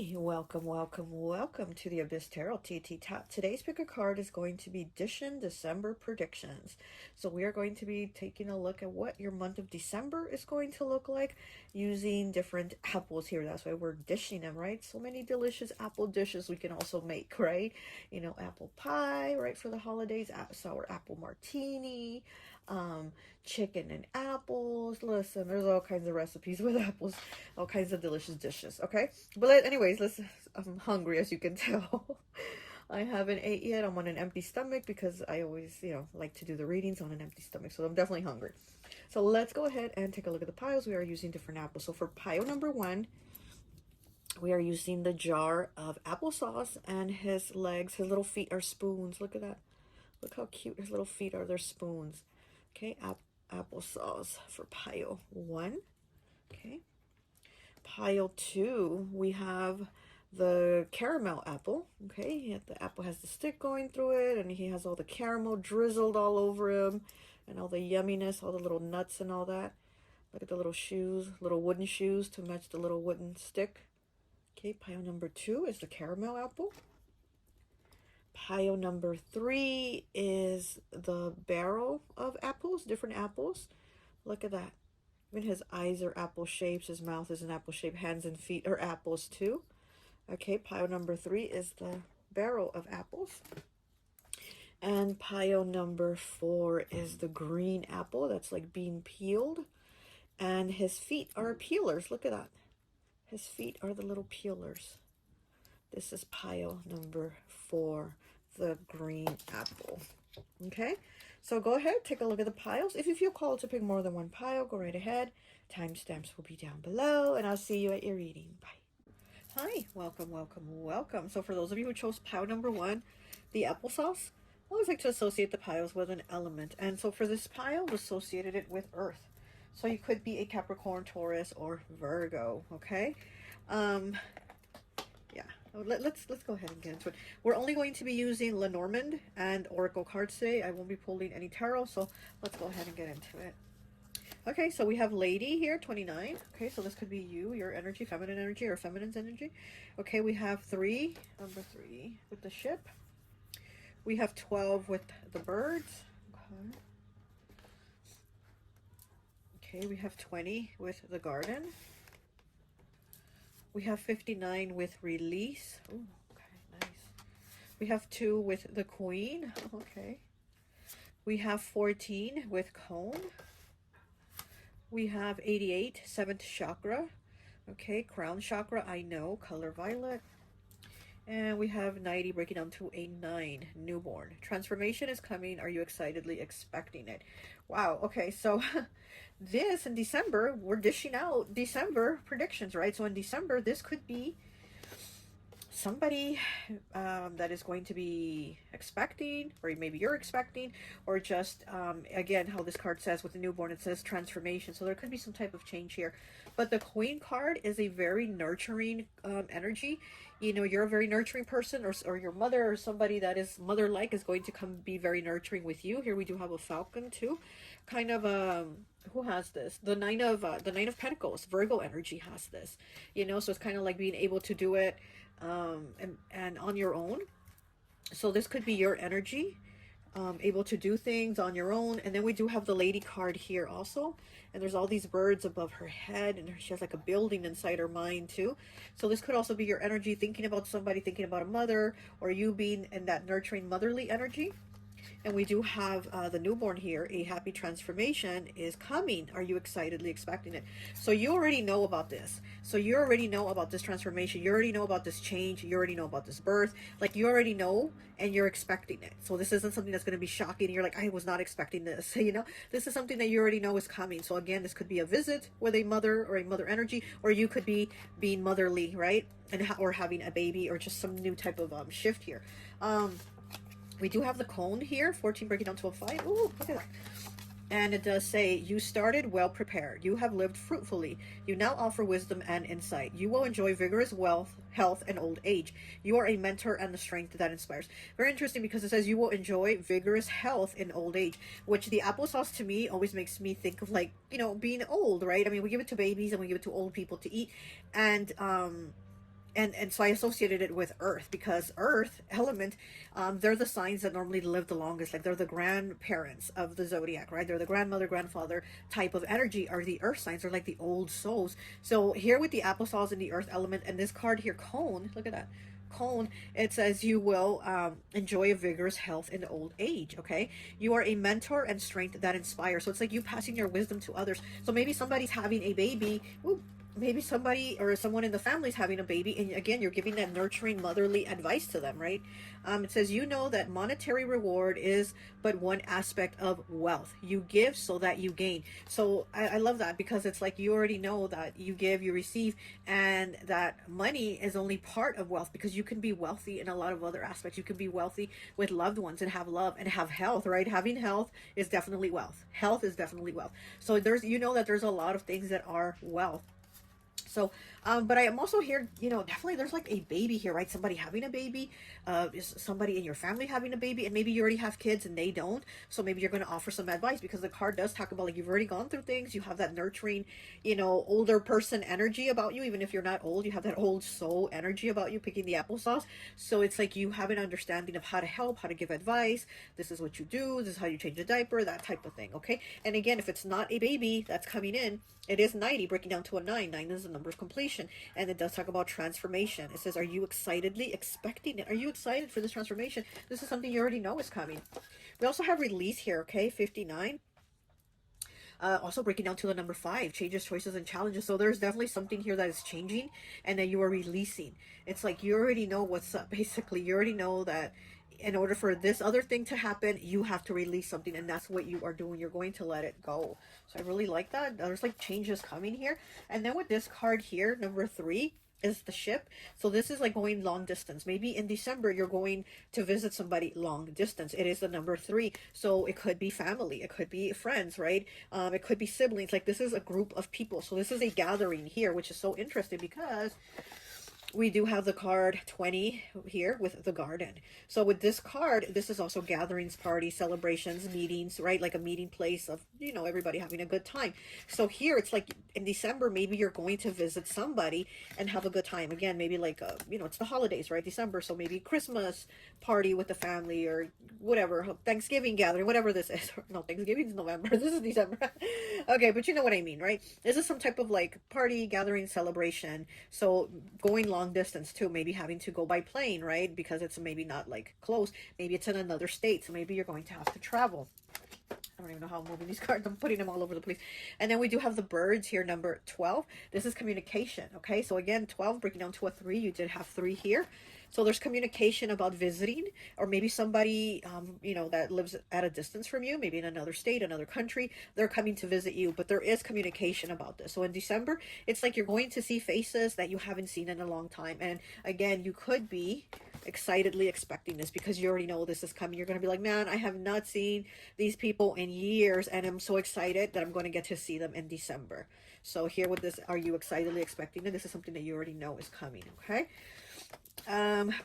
Welcome, welcome, welcome to the Abyss Tarot T.A.T. Today's pick a card is going to be Dishin December predictions. So we are going to be taking a look at what your month of December is going to look like using different apples here. That's why we're dishing them, right? So many delicious apple dishes we can also make, right? You know, apple pie, right, for the holidays, sour apple martini, chicken and apples. Listen, there's all kinds of recipes with apples, all kinds of delicious dishes, okay? But anyways, I'm hungry, as you can tell. I haven't ate yet. I'm on an empty stomach because I always, like to do the readings on an empty stomach. So I'm definitely hungry. So let's go ahead and take a look at the piles. We are using different apples. So for pile number 1, we are using the jar of applesauce, and his legs, his little feet are spoons. Look at that. Look how cute his little feet are. They're spoons. Okay, applesauce for pile 1. Okay. Pile 2, we have the caramel apple. Okay, the apple has the stick going through it, and he has all the caramel drizzled all over him, and all the yumminess, all the little nuts and all that. Look at the little shoes, little wooden shoes to match the little wooden stick. Okay, pile number 2 is the caramel apple. Pile number 3 is the barrel of apples, different apples. Look at that. Even his eyes are apple shapes, his mouth is an apple shape, hands and feet are apples too. Okay, pile number 3 is the barrel of apples. And pile number 4 is the green apple that's like being peeled. And his feet are peelers. Look at that. His feet are the little peelers. This is pile number 4, the green apple. Okay, so go ahead, take a look at the piles. If you feel called to pick more than one pile, go right ahead. Timestamps will be down below, and I'll see you at your reading. Bye. Hi, welcome, welcome, welcome. So for those of you who chose pile number 1, the applesauce, I always like to associate the piles with an element. And so for this pile, we associated it with earth. So you could be a Capricorn, Taurus, or Virgo, okay? Yeah, let's go ahead and get into it. We're only going to be using Lenormand and Oracle cards today. I won't be pulling any tarot, so let's go ahead and get into it. Okay, so we have Lady here, 29. Okay, so this could be you, your energy, feminine energy, or feminine's energy. Okay, we have 3, number 3, with the ship. We have 12 with the birds. Okay, we have 20 with the garden. We have 59 with release. Ooh, okay, nice. We have 2 with the queen. Okay. We have 14 with cone. We have 88, 7th chakra. Okay, crown chakra, I know, color violet. And we have 90 breaking down to a 9, newborn. Transformation is coming. Are you excitedly expecting it? Wow, okay, so this in December, we're dishing out December predictions, right? So in December, this could be somebody that is going to be expecting, or maybe you're expecting, or just again, how this card says with the newborn, it says transformation. So there could be some type of change here. But the queen card is a very nurturing energy. You know, you're a very nurturing person, or your mother or somebody that is mother-like is going to come be very nurturing with you. Here we do have a falcon too, kind of who has this? The nine of Pentacles, Virgo energy has this, you know, so it's kind of like being able to do it and on your own. So this could be your energy, able to do things on your own. And then we do have the lady card here also, and there's all these birds above her head, and she has like a building inside her mind too. So this could also be your energy, thinking about somebody, thinking about a mother, or you being in that nurturing motherly energy. And we do have the newborn here. A happy transformation is coming. Are you excitedly expecting it? So you already know about this. So you already know about this transformation. You already know about this change. You already know about this birth. Like, you already know, and you're expecting it. So this isn't something that's going to be shocking. You're like, I was not expecting this. You know, this is something that you already know is coming. So again, this could be a visit with a mother or a mother energy, or you could be being motherly, right? And or having a baby, or just some new type of shift here. We do have the cone here, 14 breaking down to a 5. Ooh, look at that. And it does say, you started well prepared. You have lived fruitfully. You now offer wisdom and insight. You will enjoy vigorous wealth, health, and old age. You are a mentor and the strength that inspires. Very interesting, because it says you will enjoy vigorous health in old age, which the applesauce to me always makes me think of, like, you know, being old, right? I mean, we give it to babies and we give it to old people to eat. And and so I associated it with Earth because Earth element, they're the signs that normally live the longest. Like they're the grandparents of the zodiac, right? They're the grandmother, grandfather type of energy are the Earth signs. They're like the old souls. So here with the applesauce and the Earth element, and this card here, cone. Look at that cone. It says you will enjoy a vigorous health in old age. Okay, you are a mentor and strength that inspires. So it's like you passing your wisdom to others. So maybe somebody's having a baby. Ooh, maybe somebody or someone in the family is having a baby, and again you're giving that nurturing motherly advice to them, right? It says you know that monetary reward is but one aspect of wealth. You give so that you gain. So I love that because it's like you already know that you give, you receive, and that money is only part of wealth because you can be wealthy in a lot of other aspects. You can be wealthy with loved ones and have love and have health, right? Having health is definitely wealth. Health is definitely wealth. So there's, you know, that there's a lot of things that are wealth. So, but I am also here, you know, definitely there's like a baby here, right? Somebody having a baby, is somebody in your family having a baby, and maybe you already have kids and they don't. So maybe you're going to offer some advice because the card does talk about like you've already gone through things. You have that nurturing, you know, older person energy about you. Even if you're not old, you have that old soul energy about you picking the applesauce. So it's like you have an understanding of how to help, how to give advice. This is what you do. This is how you change a diaper, that type of thing. Okay. And again, if it's not a baby that's coming in, it is 90, breaking down to a 9. 9 is the number of completion. And it does talk about transformation. It says, are you excitedly expecting it? Are you excited for this transformation? This is something you already know is coming. We also have release here, okay? 59. Also breaking down to the number 5, changes, choices, and challenges. So there's definitely something here that is changing and that you are releasing. It's like you already know what's up, basically. You already know that in order for this other thing to happen, you have to release something, and that's what you are doing. You're going to let it go. So I really like that. There's like changes coming here. And then with this card here, number 3, is the ship. So this is like going long distance. Maybe in December you're going to visit somebody long distance. It is the number 3. So it could be family, it could be friends, right? It could be siblings. Like this is a group of people. So this is a gathering here, which is so interesting because we do have the card 20 here with the garden. So with this card, this is also gatherings, parties, celebrations, meetings, right? Like a meeting place of, you know, everybody having a good time. So here it's like in December, maybe you're going to visit somebody and have a good time. Again, maybe like, you know, it's the holidays, right? December. So maybe Christmas party with the family or whatever, Thanksgiving gathering, whatever this is. No, Thanksgiving is November. This is December. Okay, but you know what I mean, right? This is some type of like party, gathering, celebration. So going long distance too, maybe having to go by plane, right? Because it's maybe not like close. Maybe it's in another state, so maybe you're going to have to travel. I don't even know how I'm moving these cards. I'm putting them all over the place. And then we do have the birds here, number 12. This is communication, okay? So again, 12 breaking down to a 3. You did have 3 here. So there's communication about visiting, or maybe somebody, you know, that lives at a distance from you, maybe in another state, another country, they're coming to visit you, but there is communication about this. So in December, it's like you're going to see faces that you haven't seen in a long time. And again, you could be excitedly expecting this because you already know this is coming. You're going to be like, man, I have not seen these people in years, and I'm so excited that I'm going to get to see them in December. So here with this, are you excitedly expecting it? This is something that you already know is coming, okay?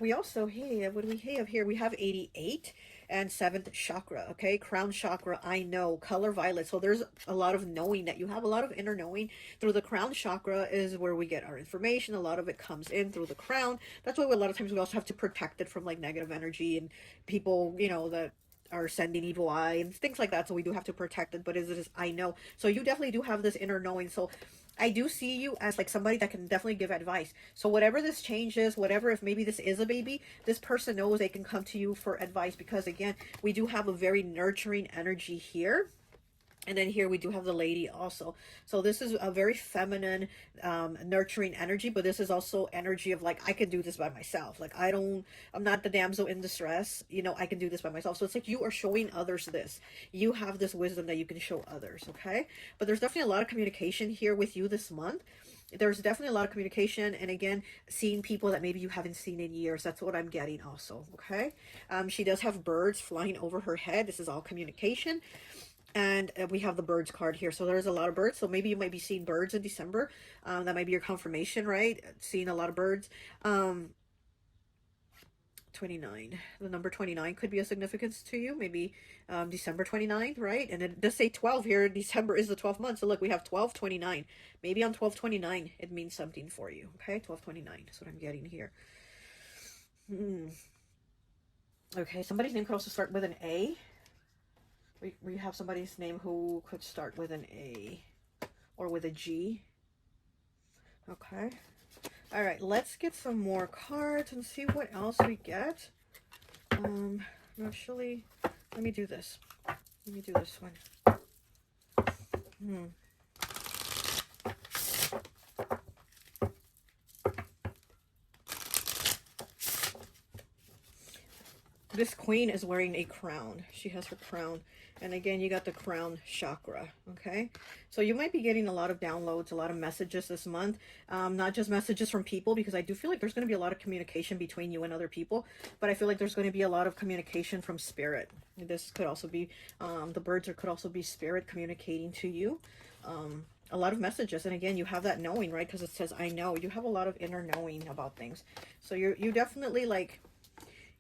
We also, hey, what do we have here? We have 88 and 7th chakra, okay? Crown chakra, I know, color violet. So there's a lot of knowing that you have, a lot of inner knowing through the crown chakra is where we get our information. A lot of it comes in through the crown. That's why a lot of times we also have to protect it from like negative energy and people, you know, that are sending evil eye and things like that. So we do have to protect it, but it is, I know. So you definitely do have this inner knowing. So I do see you as like somebody that can definitely give advice. So whatever this change is, whatever, if maybe this is a baby, this person knows they can come to you for advice because again, we do have a very nurturing energy here. And then here we do have the lady also. So this is a very feminine, nurturing energy, but this is also energy of like, I can do this by myself. Like, I'm not the damsel in distress. You know, I can do this by myself. So it's like you are showing others this. You have this wisdom that you can show others, okay? But there's definitely a lot of communication here with you this month. There's definitely a lot of communication, and again, seeing people that maybe you haven't seen in years. That's what I'm getting also, okay? She does have birds flying over her head. This is all communication. And we have the birds card here. So there's a lot of birds. So maybe you might be seeing birds in December. That might be your confirmation, right? Seeing a lot of birds. 29. The number 29 could be a significance to you. Maybe December 29th, right? And it does say 12 here. December is the 12th month. So look, we have 12/29. Maybe on 12/29, it means something for you. Okay, 12/29. That's what I'm getting here. Okay, somebody's name could also start with an A. We have somebody's name who could start with an A or with a G. Okay. All right, let's get some more cards and see what else we get. Actually, let me do this. Let me do this one. This queen is wearing a crown. She has her crown. And again, you got the crown chakra, okay? So you might be getting a lot of downloads, a lot of messages this month. Not just messages from people, because I do feel like there's going to be a lot of communication between you and other people. But I feel like there's going to be a lot of communication from spirit. This could also be, the birds could also be spirit communicating to you. A lot of messages. And again, you have that knowing, right? Because it says, I know. You have a lot of inner knowing about things. So you definitely like...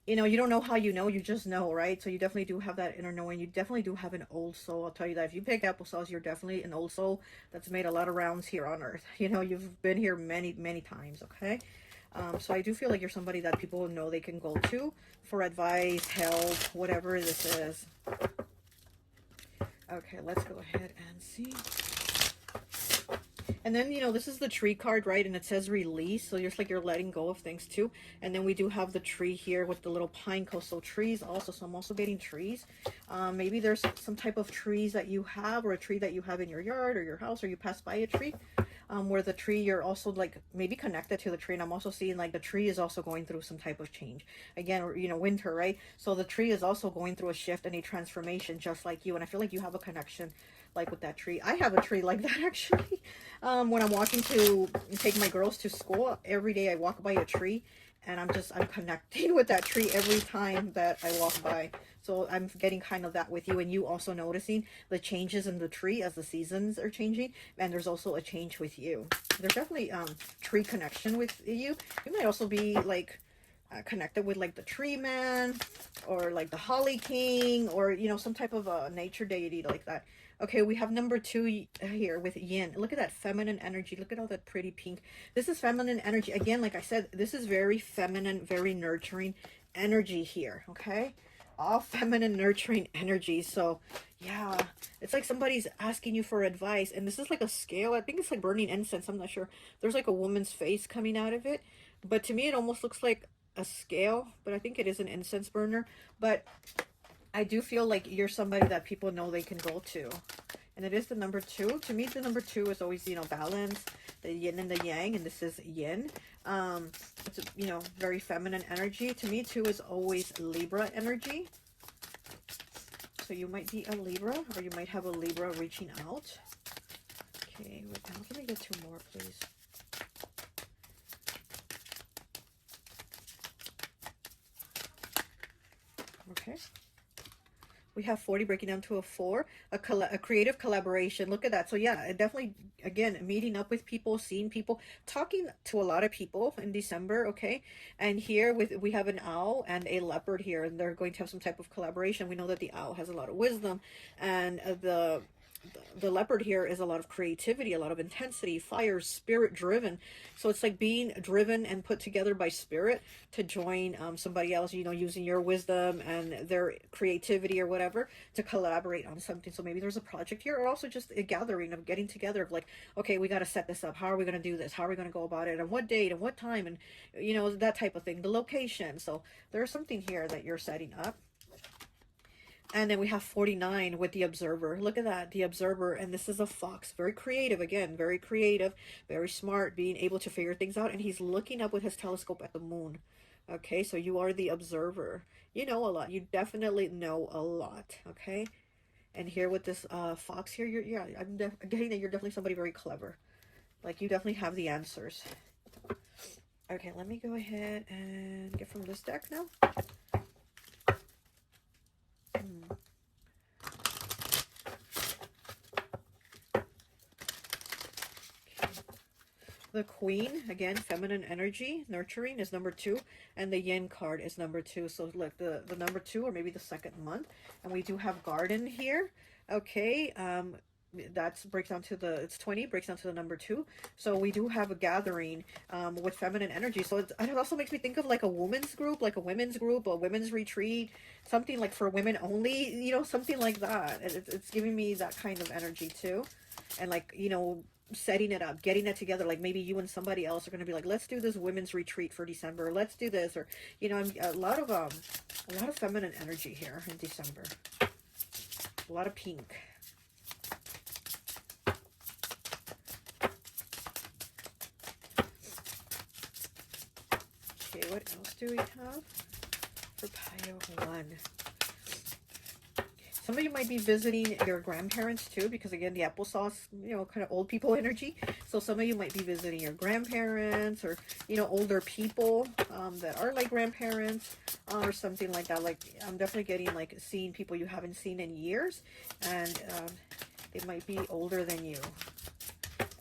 You know, you don't know how you know, you just know, right? So you definitely do have that inner knowing. You definitely do have an old soul. I'll tell you that. If you pick Applesauce, you're definitely an old soul that's made a lot of rounds here on Earth. You know, you've been here many, many times, okay? So I do feel like you're somebody that people know they can go to for advice, help, whatever this is. Okay, let's go ahead and see. And then, you know, this is the tree card, right? And it says release. So just like you're letting go of things too. And then we do have the tree here with the little pine coastal trees also. So I'm also getting trees. Maybe there's some type of trees that you have, or a tree that you have in your yard or your house, or you pass by a tree. Where the tree, you're also like maybe connected to the tree. And I'm also seeing like the tree is also going through some type of change. Again, you know, winter, right? So the tree is also going through a shift and a transformation just like you. And I feel like you have a connection like with that tree. I have a tree like that actually. When I'm walking to take my girls to school, every day I walk by a tree, and I'm connecting with that tree every time that I walk by. So I'm getting kind of that with you, and you also noticing the changes in the tree as the seasons are changing, and there's also a change with you. There's definitely tree connection with you. You might also be like connected with like the tree man, or like the holly king, or you know, some type of a nature deity like that. Okay, we have number 2 here with yin. Look at that feminine energy. Look at all that pretty pink. This is feminine energy. Again, like I said, this is very feminine, very nurturing energy here, okay? All feminine, nurturing energy. So, yeah, it's like somebody's asking you for advice. And this is like a scale. I think it's like burning incense. I'm not sure. There's like a woman's face coming out of it. But to me, it almost looks like a scale. But I think it is an incense burner. But I do feel like you're somebody that people know they can go to. And it is the number 2. To me, the number 2 is always, you know, balance, the yin and the yang. And this is yin. It's, you know, very feminine energy. To me, 2 is always Libra energy. So you might be a Libra, or you might have a Libra reaching out. Okay, wait now. Let me get 2 more, please. Okay. We have 40 breaking down to a 4, a creative collaboration. Look at that. So yeah, definitely, again, meeting up with people, seeing people, talking to a lot of people in December, okay? And here we have an owl and a leopard here, and they're going to have some type of collaboration. We know that the owl has a lot of wisdom, and the leopard here is a lot of creativity, a lot of intensity, fire, spirit driven. So it's like being driven and put together by spirit to join somebody else, you know, using your wisdom and their creativity or whatever to collaborate on something. So maybe there's a project here, or also just a gathering of getting together of like, okay, we got to set this up. How are we going to do this? How are we going to go about it? And what date and what time? And, you know, that type of thing, the location. So there's something here that you're setting up. And then we have 49 with the observer. Look at that, the observer. And this is a fox. Very creative, again, very creative, very smart, being able to figure things out. And he's looking up with his telescope at the moon. Okay, so you are the observer. You know a lot. You definitely know a lot, okay? And here with this fox here, I'm getting that you're definitely somebody very clever. Like, you definitely have the answers. Okay, let me go ahead and get from this deck now. the Queen, again, feminine energy, nurturing is number 2, and the Yin card is number 2. So look, the number 2, or maybe the second month, and we do have garden here. Okay, that's breaks down to the, it's 20, breaks down to the number 2. So we do have a gathering with feminine energy. So it also makes me think of like a women's group, like a women's group, a women's retreat, something like for women only, you know, something like that. It's giving me that kind of energy too. And like, you know, setting it up, getting it together, like maybe you and somebody else are going to be like, let's do this women's retreat for December, let's do this, or you know, a lot of feminine energy here in December, a lot of pink. Okay, what else do we have for pile 1? Some of you might be visiting your grandparents too, because again, the applesauce, you know, kind of old people energy. So some of you might be visiting your grandparents, or, you know, older people that are like grandparents or something like that. Like I'm definitely getting like seeing people you haven't seen in years, and they might be older than you.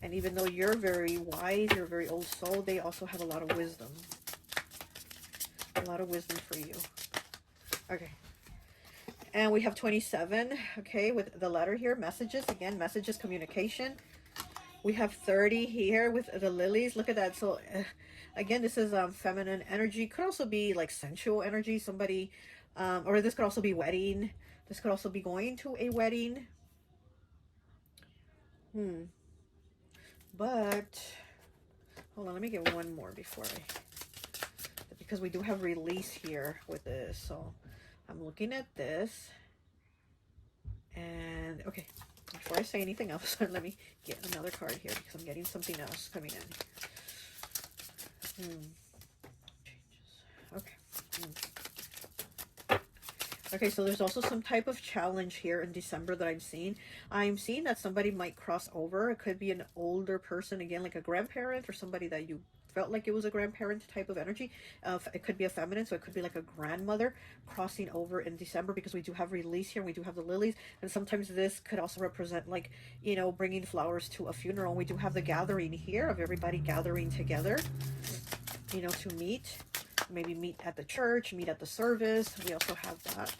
And even though you're very wise, you're a very old soul, they also have a lot of wisdom. A lot of wisdom for you. Okay. And we have 27, okay, with the letter here, messages, again, messages, communication. We have 30 here with the lilies. Look at that. So, again, this is feminine energy. Could also be like sensual energy, somebody, or this could also be wedding. This could also be going to a wedding. But, hold on, let me get one more before because we do have release here with this, so... I'm looking at this, and okay, before I say anything else, let me get another card here because I'm getting something else coming in. Okay. Okay, so there's also some type of challenge here in December that I'm seeing. I'm seeing that somebody might cross over. It could be an older person, again, like a grandparent, or somebody that you felt like it was a grandparent type of energy. It could be a feminine, so it could be like a grandmother crossing over in December, because we do have release here, and we do have the lilies, and sometimes this could also represent, like, you know, bringing flowers to a funeral. We do have the gathering here of everybody gathering together, you know, to meet, maybe meet at the church, meet at the service. We also have that.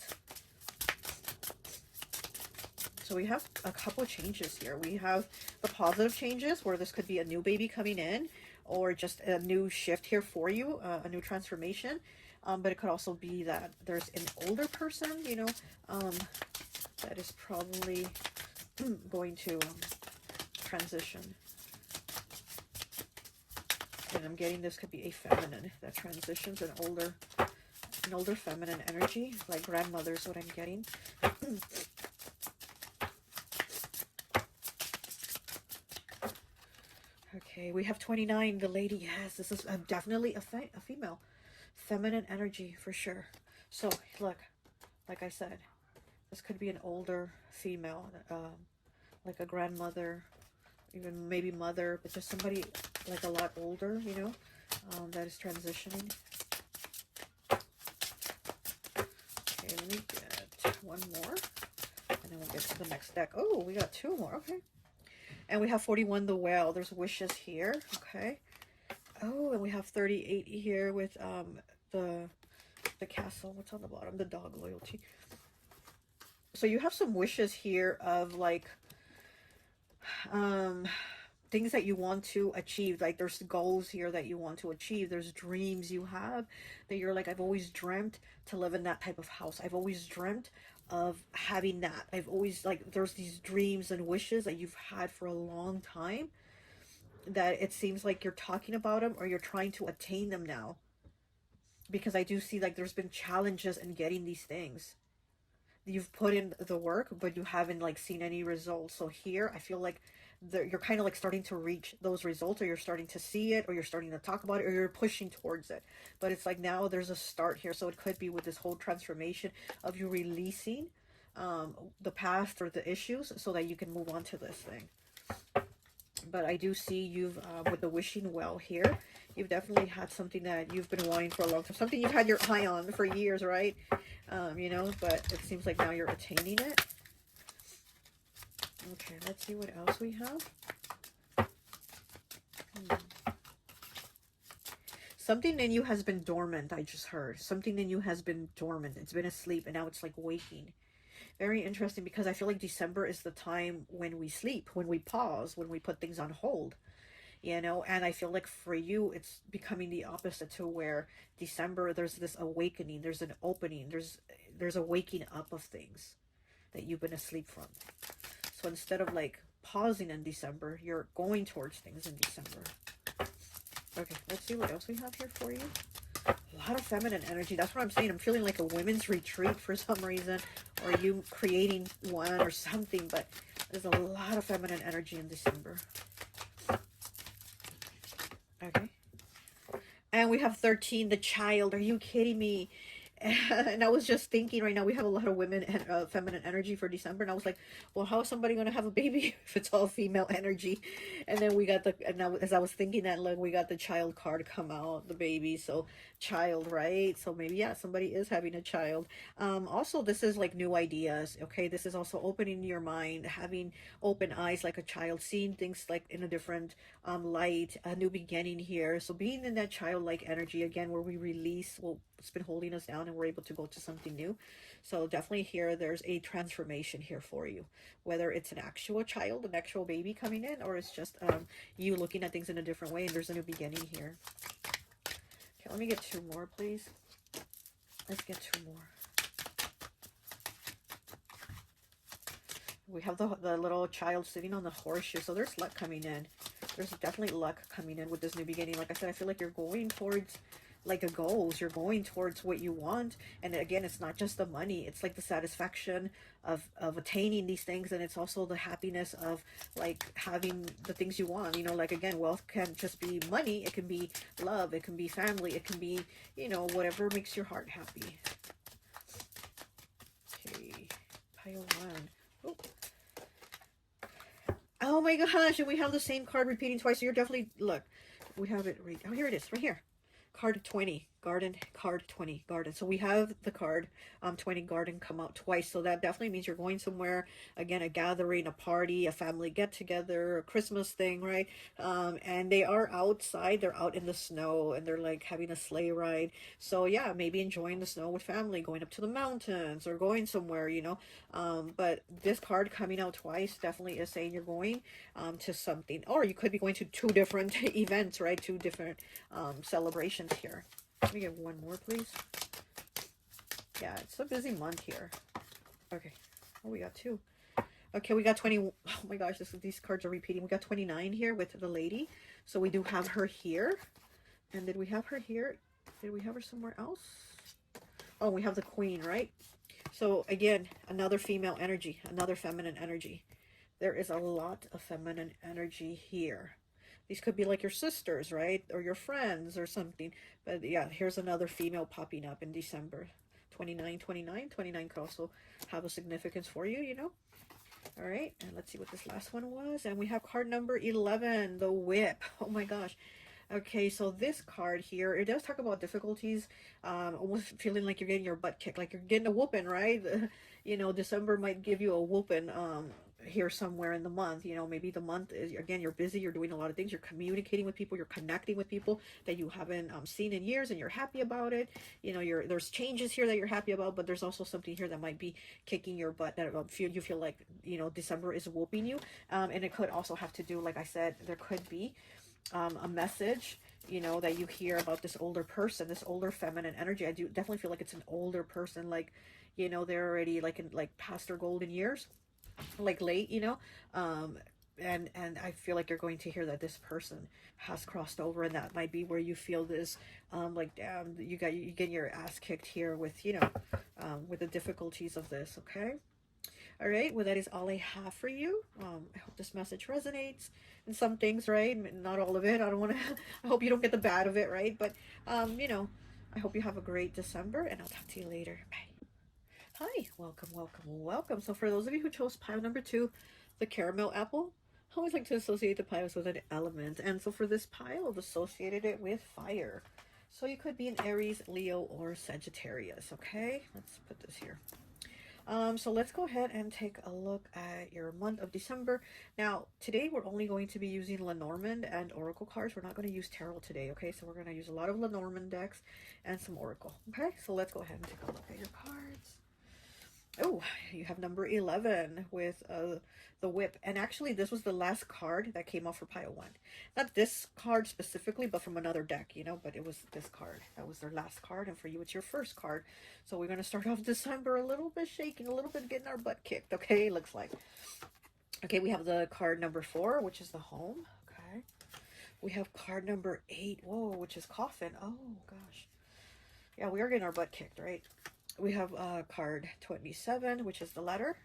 So we have a couple of changes here. We have the positive changes, where this could be a new baby coming in, or just a new shift here for you, a new transformation. But it could also be that there's an older person, you know, that is probably going to transition. And I'm getting this could be a feminine that transitions, an older feminine energy, like grandmother's what I'm getting. Okay, we have 29, the lady. Yes, this is definitely a female. Feminine energy for sure. So, look, like I said, this could be an older female, like a grandmother, even maybe mother, but just somebody like a lot older, you know, that is transitioning. Okay, let me get one more, and then we'll get to the next deck. Oh, we got 2 more. Okay. And we have 41, the whale. There's wishes here. Okay. Oh, and we have 38 here with the castle. What's on the bottom? The dog loyalty. So you have some wishes here of like things that you want to achieve. Like there's goals here that you want to achieve. There's dreams you have that you're like, I've always dreamt to live in that type of house. I've always dreamt of having that. I've always, like, there's these dreams and wishes that you've had for a long time, that it seems like you're talking about them, or you're trying to attain them now, because I do see like there's been challenges in getting these things. You've put in the work, but you haven't like seen any results. So here I feel like you're kind of like starting to reach those results, or you're starting to see it, or you're starting to talk about it, or you're pushing towards it. But it's like now there's a start here. So it could be with this whole transformation of you releasing the past or the issues, so that you can move on to this thing. But I do see you've with the wishing well here, you've definitely had something that you've been wanting for a long time, something you've had your eye on for years, right? You know, but it seems like now you're attaining it. Okay, let's see what else we have. Something in you has been dormant, I just heard. Something in you has been dormant. It's been asleep and now it's like waking. Very interesting, because I feel like December is the time when we sleep, when we pause, when we put things on hold, you know. And I feel like for you, it's becoming the opposite, to where December, there's this awakening, there's an opening, there's a waking up of things that you've been asleep from. So instead of like pausing in December, you're going towards things in December. Okay, let's see what else we have here for you. A lot of feminine energy. That's what I'm saying. I'm feeling like a women's retreat for some reason, or you creating one or something, but there's a lot of feminine energy in December. Okay. And we have 13, the child. Are you kidding me? And I was just thinking right now, we have a lot of women and feminine energy for December. And I was like, well, how is somebody going to have a baby if it's all female energy? And then we got and now, as I was thinking that, look, we got the child card come out, the baby. So child, right? So maybe, yeah, somebody is having a child. Also, this is like new ideas. Okay. This is also opening your mind, having open eyes like a child, seeing things like in a different light, a new beginning here. So being in that childlike energy again, where we release what's been holding us down and we're able to go to something new. So definitely here, there's a transformation here for you, whether it's an actual child, an actual baby coming in, or it's just you looking at things in a different way, and there's a new beginning here. Okay, let me get 2 more, please. Let's get 2 more. We have the little child sitting on the horseshoe. So there's luck coming in. There's definitely luck coming in with this new beginning. Like I said, I feel like you're going towards like a goals. You're going towards what you want. And again, it's not just the money. It's like the satisfaction of attaining these things. And it's also the happiness of like having the things you want. You know, like again, wealth can't just be money. It can be love. It can be family. It can be, you know, whatever makes your heart happy. Okay, pile 1. Oh. Oh my gosh, and we have the same card repeating twice. So you're definitely, look, we have it right, oh, here it is, right here. Card 20, garden, card 20, garden. So we have the card 20, garden, come out twice. So that definitely means you're going somewhere, again, a gathering, a party, a family get together, a Christmas thing, right? And they are outside, they're out in the snow, and they're like having a sleigh ride. So yeah, maybe enjoying the snow with family, going up to the mountains or going somewhere, you know. But this card coming out twice definitely is saying you're going to something, or you could be going to 2 different events, right? 2 different celebrations here. Let me get 1 more, please. Yeah, it's a busy month here. Okay. Oh, we got 2. Okay, we got 20. Oh my gosh, these cards are repeating. We got 29 here with the lady. So we do have her here. And did we have her here? Did we have her somewhere else? Oh, we have the queen, right? So again, another female energy, another feminine energy. There is a lot of feminine energy here. These could be like your sisters, right? Or your friends or something. But yeah, here's another female popping up in December. 29, 29. 29 could also have a significance for you, you know? All right, and let's see what this last one was. And we have card number 11, the whip. Oh my gosh. Okay, so this card here, it does talk about difficulties, almost feeling like you're getting your butt kicked, like you're getting a whooping, right? You know, December might give you a whooping here somewhere in the month. You know, maybe the month is, again, you're busy, you're doing a lot of things, you're communicating with people, you're connecting with people that you haven't seen in years, and you're happy about it. You know, there's changes here that you're happy about, but there's also something here that might be kicking your butt, that you feel like, you know, December is whooping you. And it could also have to do, like I said, there could be a message, you know, that you hear about this older person, this older feminine energy. I do definitely feel like it's an older person, like, you know, they're already like in like past their golden years, like late, you know. And I feel like you're going to hear that this person has crossed over, and that might be where you feel this like, damn, you get your ass kicked here with, you know, with the difficulties of this. Okay. All right, well, that is all I have for you. I hope this message resonates in some things, right? Not all of it. I don't want to, I hope you don't get the bad of it, right? But, you know, I hope you have a great December, and I'll talk to you later. Bye. Hi, welcome, welcome, welcome. So for those of you who chose pile number 2, the caramel apple, I always like to associate the piles with an element. And so for this pile, I've associated it with fire. So you could be an Aries, Leo, or Sagittarius, okay? Let's put this here. So let's go ahead and take a look at your month of December. Now, today we're only going to be using Lenormand and Oracle cards. We're not going to use Tarot today, okay? So we're going to use a lot of Lenormand decks and some Oracle, okay? So let's go ahead and take a look at your cards. Oh, you have number 11 with the whip. And actually, this was the last card that came off for pile 1. Not this card specifically, but from another deck, you know, but it was this card. That was their last card, and for you, it's your first card. So we're going to start off December a little bit shaking, a little bit getting our butt kicked, okay? Looks like. Okay, we have the card number 4, which is the home, okay? We have card number 8, whoa, which is coffin. Oh, gosh. Yeah, we are getting our butt kicked, right? We have card 27, which is the letter.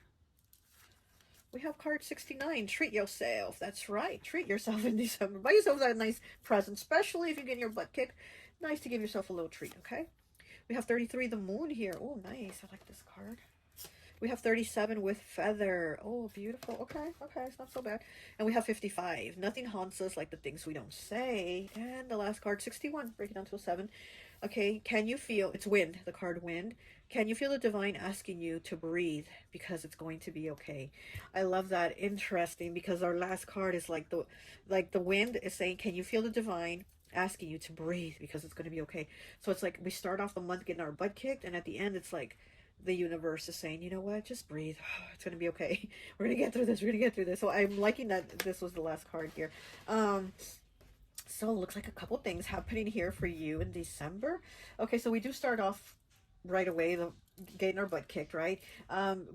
We have card 69, treat yourself. That's right, treat yourself in December. Buy yourself a nice present, especially if you're getting your butt kicked. Nice to give yourself a little treat, okay? We have 33, the moon here. Oh, nice. I like this card. We have 37 with feather. Oh, beautiful. Okay, okay, it's not so bad. And we have 55. Nothing haunts us like the things we don't say. And the last card, 61. Break it down to a 7. Okay, can you feel, it's wind, the card wind. Can you feel the divine asking you to breathe because it's going to be okay? I love that. Interesting, because our last card is like the wind is saying, can you feel the divine asking you to breathe because it's going to be okay? So it's like we start off the month getting our butt kicked, and at the end it's like the universe is saying, you know what, just breathe. It's going to be okay. We're going to get through this. We're going to get through this. So I'm liking that this was the last card here. So it looks like a couple things happening here for you in December. Okay, so we do start off right away, getting our butt kicked, right?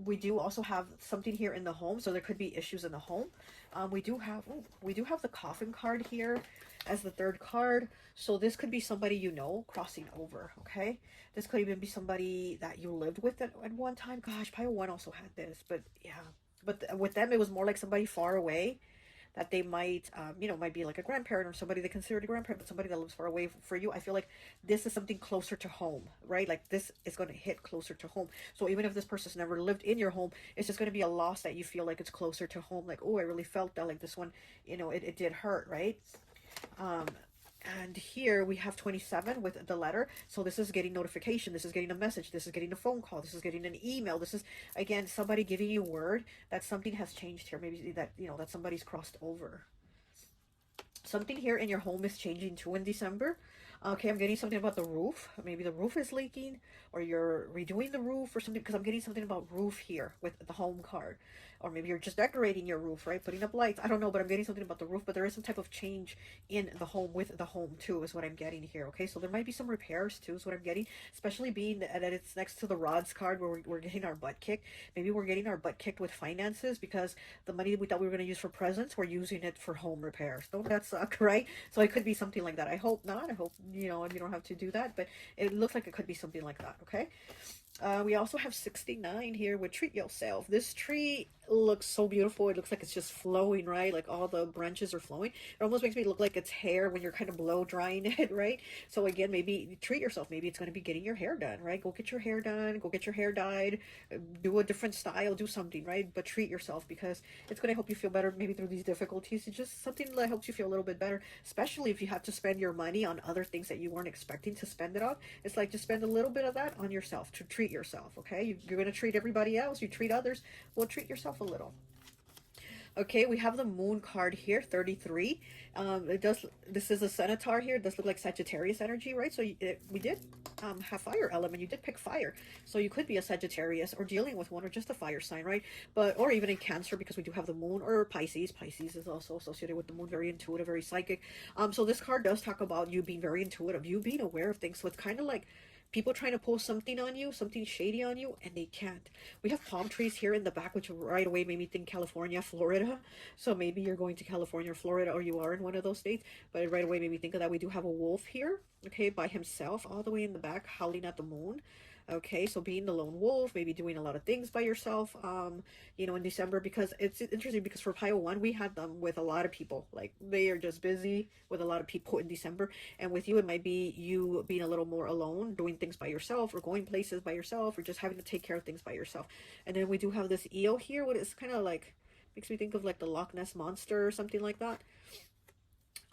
We do also have something here in the home, so there could be issues in the home. We do have the coffin card here as the third card. So this could be somebody you know crossing over, okay? This could even be somebody that you lived with at one time. Gosh, pile 1 also had this, but yeah. But with them, it was more like somebody far away that they might, you know, might be like a grandparent or somebody they considered a grandparent, but somebody that lives far away. For you, I feel like this is something closer to home, right? Like this is going to hit closer to home. So even if this person's never lived in your home, it's just going to be a loss that you feel like it's closer to home. Like, oh, I really felt that, like this one, you know, it did hurt, right? And here we have 27 with the letter. So this is getting notification. This is getting a message. This is getting a phone call. This is getting an email. This is, again, somebody giving you word that something has changed here. Maybe that, you know, that somebody's crossed over. Something here in your home is changing too in December. Okay, I'm getting something about the roof. Maybe the roof is leaking, or you're redoing the roof or something, because I'm getting something about roof here with the home card. Or maybe you're just decorating your roof, right? Putting up lights. I don't know, but I'm getting something about the roof. But there is some type of change in the home with the home too, is what I'm getting here. Okay, so there might be some repairs too, is what I'm getting. Especially being that it's next to the rods card where we're getting our butt kicked. Maybe we're getting our butt kicked with finances because the money we thought we were going to use for presents, we're using it for home repairs. Don't that suck, right? So it could be something like that. I hope not. I hope, you know, you don't have to do that. But it looks like it could be something like that, okay? We also have 69 here with treat yourself. This tree looks so beautiful. It looks like it's just flowing, right? Like all the branches are flowing. It almost makes me look like it's hair when you're kind of blow drying it, right? So again, maybe treat yourself. Maybe it's going to be getting your hair done, right? Go get your hair done. Go get your hair dyed. Do a different style. Do something, right? But treat yourself, because it's going to help you feel better maybe through these difficulties. It's just something that helps you feel a little bit better, especially if you have to spend your money on other things that you weren't expecting to spend it on. It's like just spend a little bit of that on yourself to treat yourself, okay? You're going to treat everybody else. You treat others. Well, treat yourself a little. Okay, we have the moon card here, 33. This is a centaur here. It does look like Sagittarius energy, right? So we did have fire element. You did pick fire. So you could be a Sagittarius or dealing with one, or just a fire sign, right? But, or even in Cancer, because we do have the moon, or Pisces. Pisces is also associated with the moon, very intuitive, very psychic. So this card does talk about you being very intuitive, you being aware of things. So it's kind of like people trying to pull something on you, something shady on you, and they can't. We have palm trees here in the back, which right away made me think California, Florida. So maybe you're going to California or Florida, or you are in one of those states. But it right away made me think of that. We do have a wolf here, okay, by himself, all the way in the back, howling at the moon. Okay, so being the lone wolf, maybe doing a lot of things by yourself, you know, in December, because it's interesting, because for pile 1, we had them with a lot of people. Like, they are just busy with a lot of people in December. And with you, it might be you being a little more alone, doing things by yourself, or going places by yourself, or just having to take care of things by yourself. And then we do have this eel here, what is kind of like, makes me think of like the Loch Ness Monster or something like that.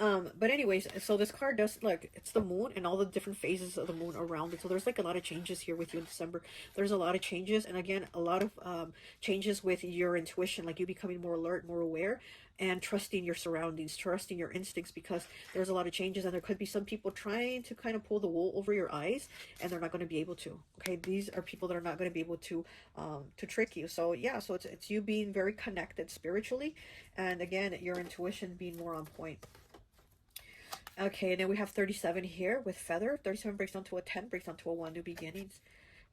But anyways, so this card does, like, it's the moon and all the different phases of the moon around it. So there's like a lot of changes here with you in December. There's a lot of changes, and again, a lot of changes with your intuition, like you becoming more alert, more aware, and trusting your surroundings, trusting your instincts, because there's a lot of changes, and there could be some people trying to kind of pull the wool over your eyes, and they're not going to be able to. Okay, these are people that are not going to be able to trick you. So yeah, so it's you being very connected spiritually, and again, your intuition being more on point. Okay, and then we have 37 here with feather. 37 breaks down to a 10, breaks down to a 1, new beginnings.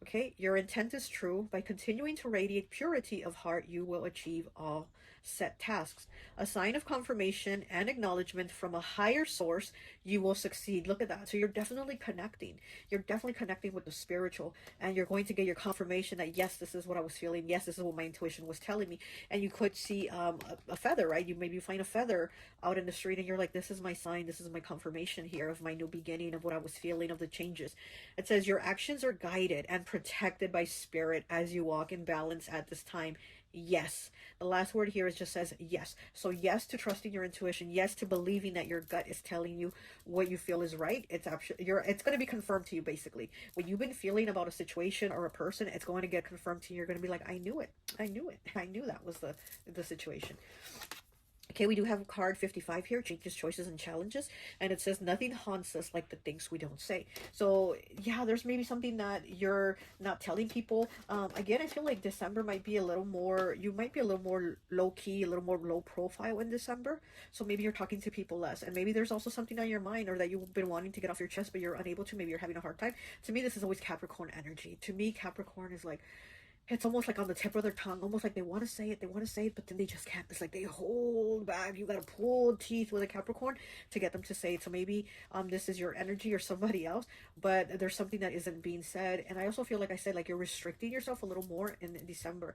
Okay, your intent is true. By continuing to radiate purity of heart, you will achieve all set tasks. A sign of confirmation and acknowledgement from a higher source, you will succeed. Look at that. So you're definitely connecting. You're definitely connecting with the spiritual, and you're going to get your confirmation that, yes, this is what I was feeling. Yes, this is what my intuition was telling me. And you could see a feather, right? You maybe find a feather out in the street, and you're like, this is my sign. This is my confirmation here of my new beginning, of what I was feeling, of the changes. It says your actions are guided and protected by spirit as you walk in balance at this time. Yes. The last word here is just says yes. So yes to trusting your intuition. Yes to believing that your gut is telling you what you feel is right. It's actually it's going to be confirmed to you, basically. What you've been feeling about a situation or a person, it's going to get confirmed to you. You're going to be like, I knew it. I knew it. I knew that was the situation. Okay, we do have card 55 here, changes, choices, and challenges. And it says, nothing haunts us like the things we don't say. So, yeah, there's maybe something that you're not telling people. Again, I feel like December might be a little more, you might be a little more low-key, a little more low-profile in December. So maybe you're talking to people less. And maybe there's also something on your mind, or that you've been wanting to get off your chest, but you're unable to. Maybe you're having a hard time. To me, this is always Capricorn energy. To me, Capricorn is like, it's almost like on the tip of their tongue, almost like they want to say it, but then they just can't. It's like they hold back. You gotta pull teeth with a Capricorn to get them to say it. So maybe this is your energy or somebody else, but there's something that isn't being said. And I also feel like I said, like, you're restricting yourself a little more in December.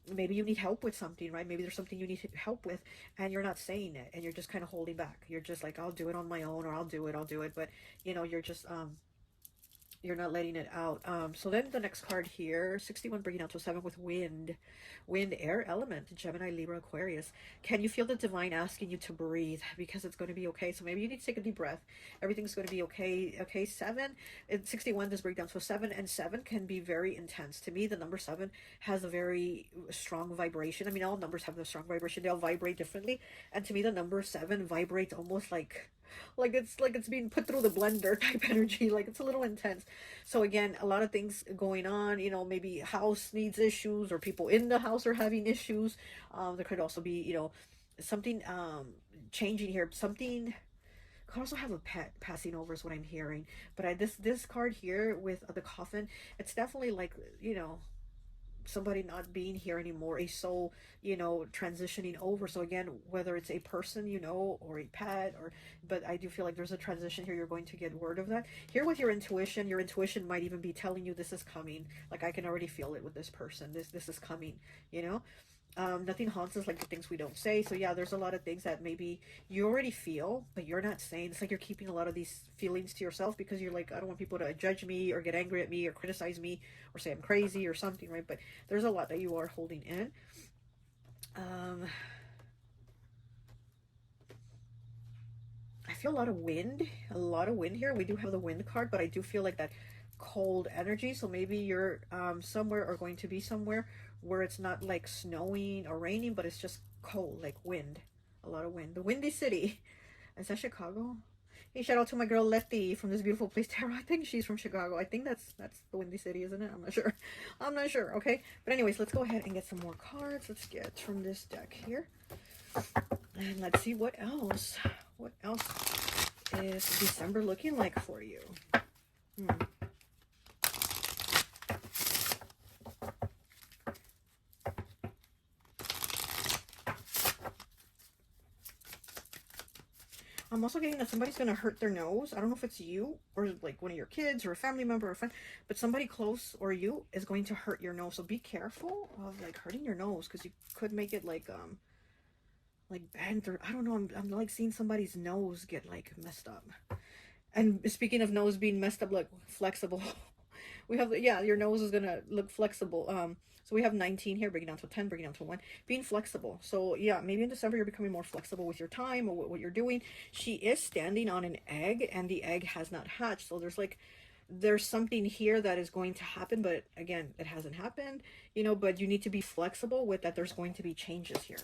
Maybe you need help with something, right? Maybe there's something you need help with, and you're not saying it, and you're just kind of holding back. You're just like, I'll do it on my own, or I'll do it, but you're just you're not letting it out. So then the next card here, 61, bringing out to 7 with wind, air element, Gemini, Libra, Aquarius. Can you feel the divine asking you to breathe, because it's going to be okay? So maybe you need to take a deep breath. Everything's going to be okay. Okay, 7 and 61, this breakdown. So 7 and 7 can be very intense. To me, the number 7 has a very strong vibration. I mean, all numbers have a strong vibration. They all vibrate differently. And to me, the number 7 vibrates almost like it's being put through the blender type energy. Like, it's a little intense. So again, a lot of things going on, maybe house needs issues, or people in the house are having issues. There could also be, something changing here. Something could also have a pet passing over is what I'm hearing. But this card here with the coffin, it's definitely like, somebody not being here anymore, a soul, transitioning over. So again, whether it's a person, or a pet, but I do feel like there's a transition here. You're going to get word of that here with your intuition. Your intuition might even be telling you this is coming. Like, I can already feel it with this person. This is coming, nothing haunts us like the things we don't say. So yeah, there's a lot of things that maybe you already feel, but you're not saying. It's like you're keeping a lot of these feelings to yourself, because you're like, I don't want people to judge me or get angry at me or criticize me or say I'm crazy or something, right? But there's a lot that you are holding in. I feel a lot of wind here. We do have the wind card, but I do feel like that cold energy. So maybe you're somewhere, or going to be somewhere, where it's not like snowing or raining, but it's just cold, like wind. A lot of wind. The Windy City. Is that Chicago? Hey, shout out to my girl Letty from this beautiful place, Tara. I think she's from Chicago. I think that's the Windy City, isn't it? I'm not sure. Okay, but anyways, let's go ahead and get some more cards. Let's get from this deck here, and let's see what else is December looking like for you. I'm also getting that somebody's going to hurt their nose. I don't know if it's you, or like one of your kids, or a family member, or a friend, but somebody close or you is going to hurt your nose. So be careful of like hurting your nose, because you could make it like bent, or I don't know. I'm like seeing somebody's nose get like messed up. And speaking of nose being messed up, like flexible, We have, yeah, your nose is gonna look flexible. So we have 19 here, breaking down to 10, breaking down to 1, being flexible. So yeah, maybe in December you're becoming more flexible with your time or what you're doing. She is standing on an egg, and the egg has not hatched. So there's something here that is going to happen, but again, it hasn't happened, but you need to be flexible with that. There's going to be changes here.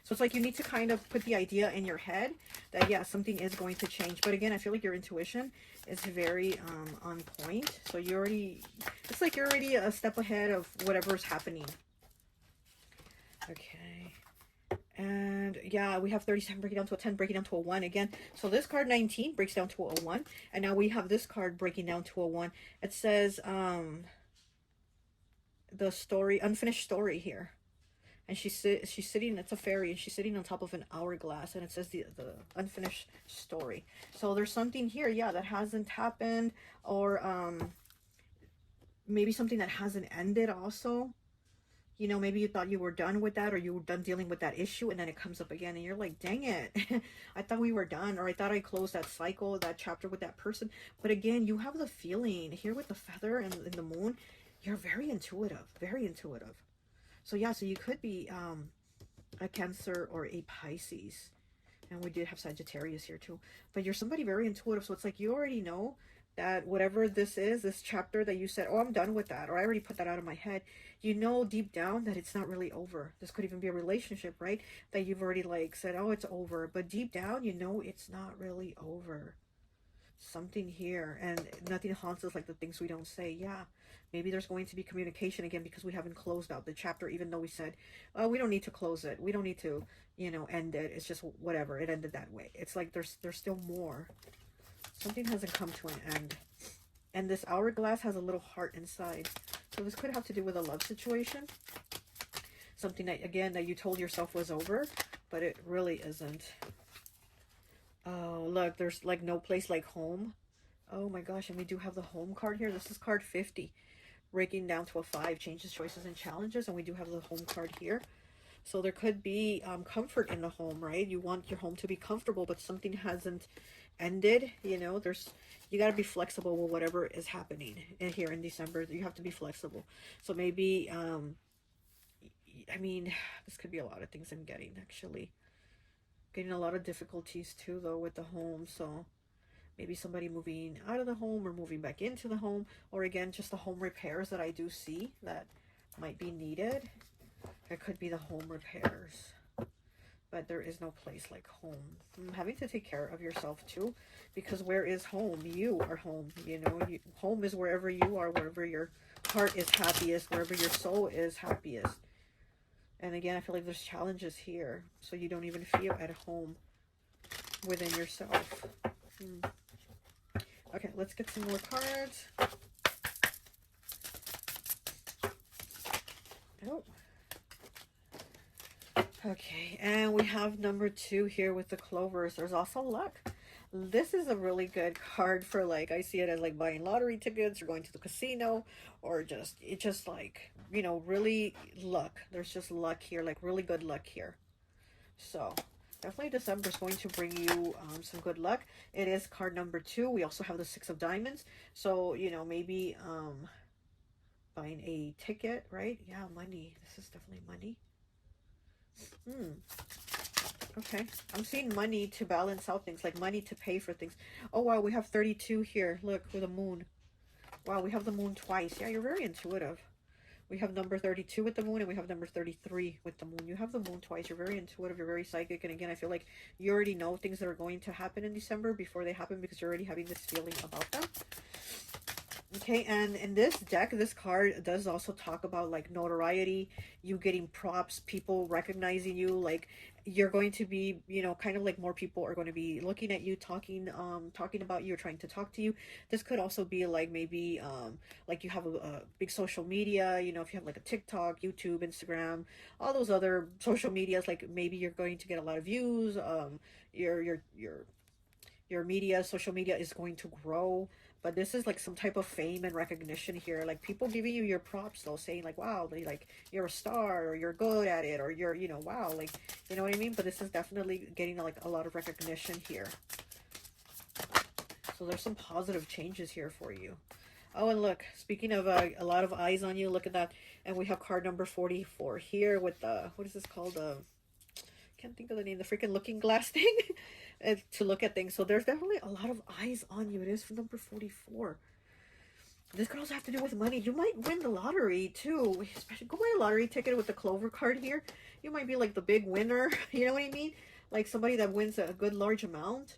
So it's like you need to kind of put the idea in your head that, yeah, something is going to change. But again, I feel like your intuition is very on point. So it's like you're already a step ahead of whatever's happening. Okay. And yeah, we have 37 breaking down to a 10, breaking down to a 1 again. So this card 19 breaks down to a 1. And now we have this card breaking down to a 1. It says the story, unfinished story here. And she's sitting, it's a fairy, and she's sitting on top of an hourglass, and it says the unfinished story. So there's something here, yeah, that hasn't happened, or maybe something that hasn't ended also. Maybe you thought you were done with that, or you were done dealing with that issue, and then it comes up again, and you're like, dang it, I thought we were done, or I thought I closed that cycle, that chapter with that person. But again, you have the feeling here with the feather and the moon, you're very intuitive, very intuitive. So yeah, so you could be a Cancer or a Pisces. And we did have Sagittarius here too. But you're somebody very intuitive. So it's like you already know that whatever this is, this chapter that you said, oh, I'm done with that, or I already put that out of my head. You know deep down that it's not really over. This could even be a relationship, right? That you've already like said, oh, it's over. But deep down, you know it's not really over. Something here, and nothing haunts us like the things we don't say. Yeah, maybe there's going to be communication again because we haven't closed out the chapter, even though we said, oh, we don't need to close it, we don't need to end it, it's just whatever, it ended that way. It's like there's still more. Something hasn't come to an end, and this hourglass has a little heart inside. So this could have to do with a love situation, something that, again, that you told yourself was over, but it really isn't. Oh, look, there's like no place like home. Oh my gosh, and we do have the home card here. This is card 50, breaking down to a 5, changes, choices, and challenges. And we do have the home card here. So there could be comfort in the home, right? You want your home to be comfortable, but something hasn't ended. You got to be flexible with whatever is happening here in December. You have to be flexible. So maybe, I mean, this could be a lot of things I'm getting, actually. Getting a lot of difficulties too, though, with the home. So maybe somebody moving out of the home or moving back into the home, or again, just the home repairs that I do see that might be needed. It could be the home repairs, but there is no place like home. Having to take care of yourself too, because where is home? You are home. Home is wherever you are, wherever your heart is happiest, wherever your soul is happiest. And again, I feel like there's challenges here, so you don't even feel at home within yourself. Okay, let's get some more cards. Oh. Okay, and we have number 2 here with the clovers. There's also luck. This is a really good card for, like, I see it as like buying lottery tickets or going to the casino, or just like, really luck. There's just luck here, like really good luck here. So definitely December is going to bring you some good luck. It is card number 2. We also have the 6 of diamonds. So, maybe buying a ticket, right? Yeah, money. This is definitely money. Okay, I'm seeing money to balance out things, like money to pay for things. Oh, wow, we have 32 here. Look, with the moon. Wow, we have the moon twice. Yeah, you're very intuitive. We have number 32 with the moon, and we have number 33 with the moon. You have the moon twice. You're very intuitive. You're very psychic. And again, I feel like you already know things that are going to happen in December before they happen, because you're already having this feeling about them. Okay, and in this deck, this card does also talk about like notoriety, you getting props, people recognizing you, like you're going to be, kind of like more people are going to be looking at you, talking about you, or trying to talk to you. This could also be like maybe like you have a big social media, if you have like a TikTok, YouTube, Instagram, all those other social medias, like maybe you're going to get a lot of views. Your media, social media is going to grow. But this is like some type of fame and recognition here, like people giving you your props, though, saying like, wow, like you're a star, or you're good at it, or you're, wow, like, you know what I mean? But this is definitely getting like a lot of recognition here. So there's some positive changes here for you. Oh, and look, speaking of a lot of eyes on you, look at that. And we have card number 44 here with the, what is this called? Can't think of the name, the freaking looking glass thing to look at things. So there's definitely a lot of eyes on you. It is for number 44. This could also have to do with money. You might win the lottery too. Especially go buy a lottery ticket with the clover card here. You might be like the big winner. You know what I mean? Like somebody that wins a good large amount.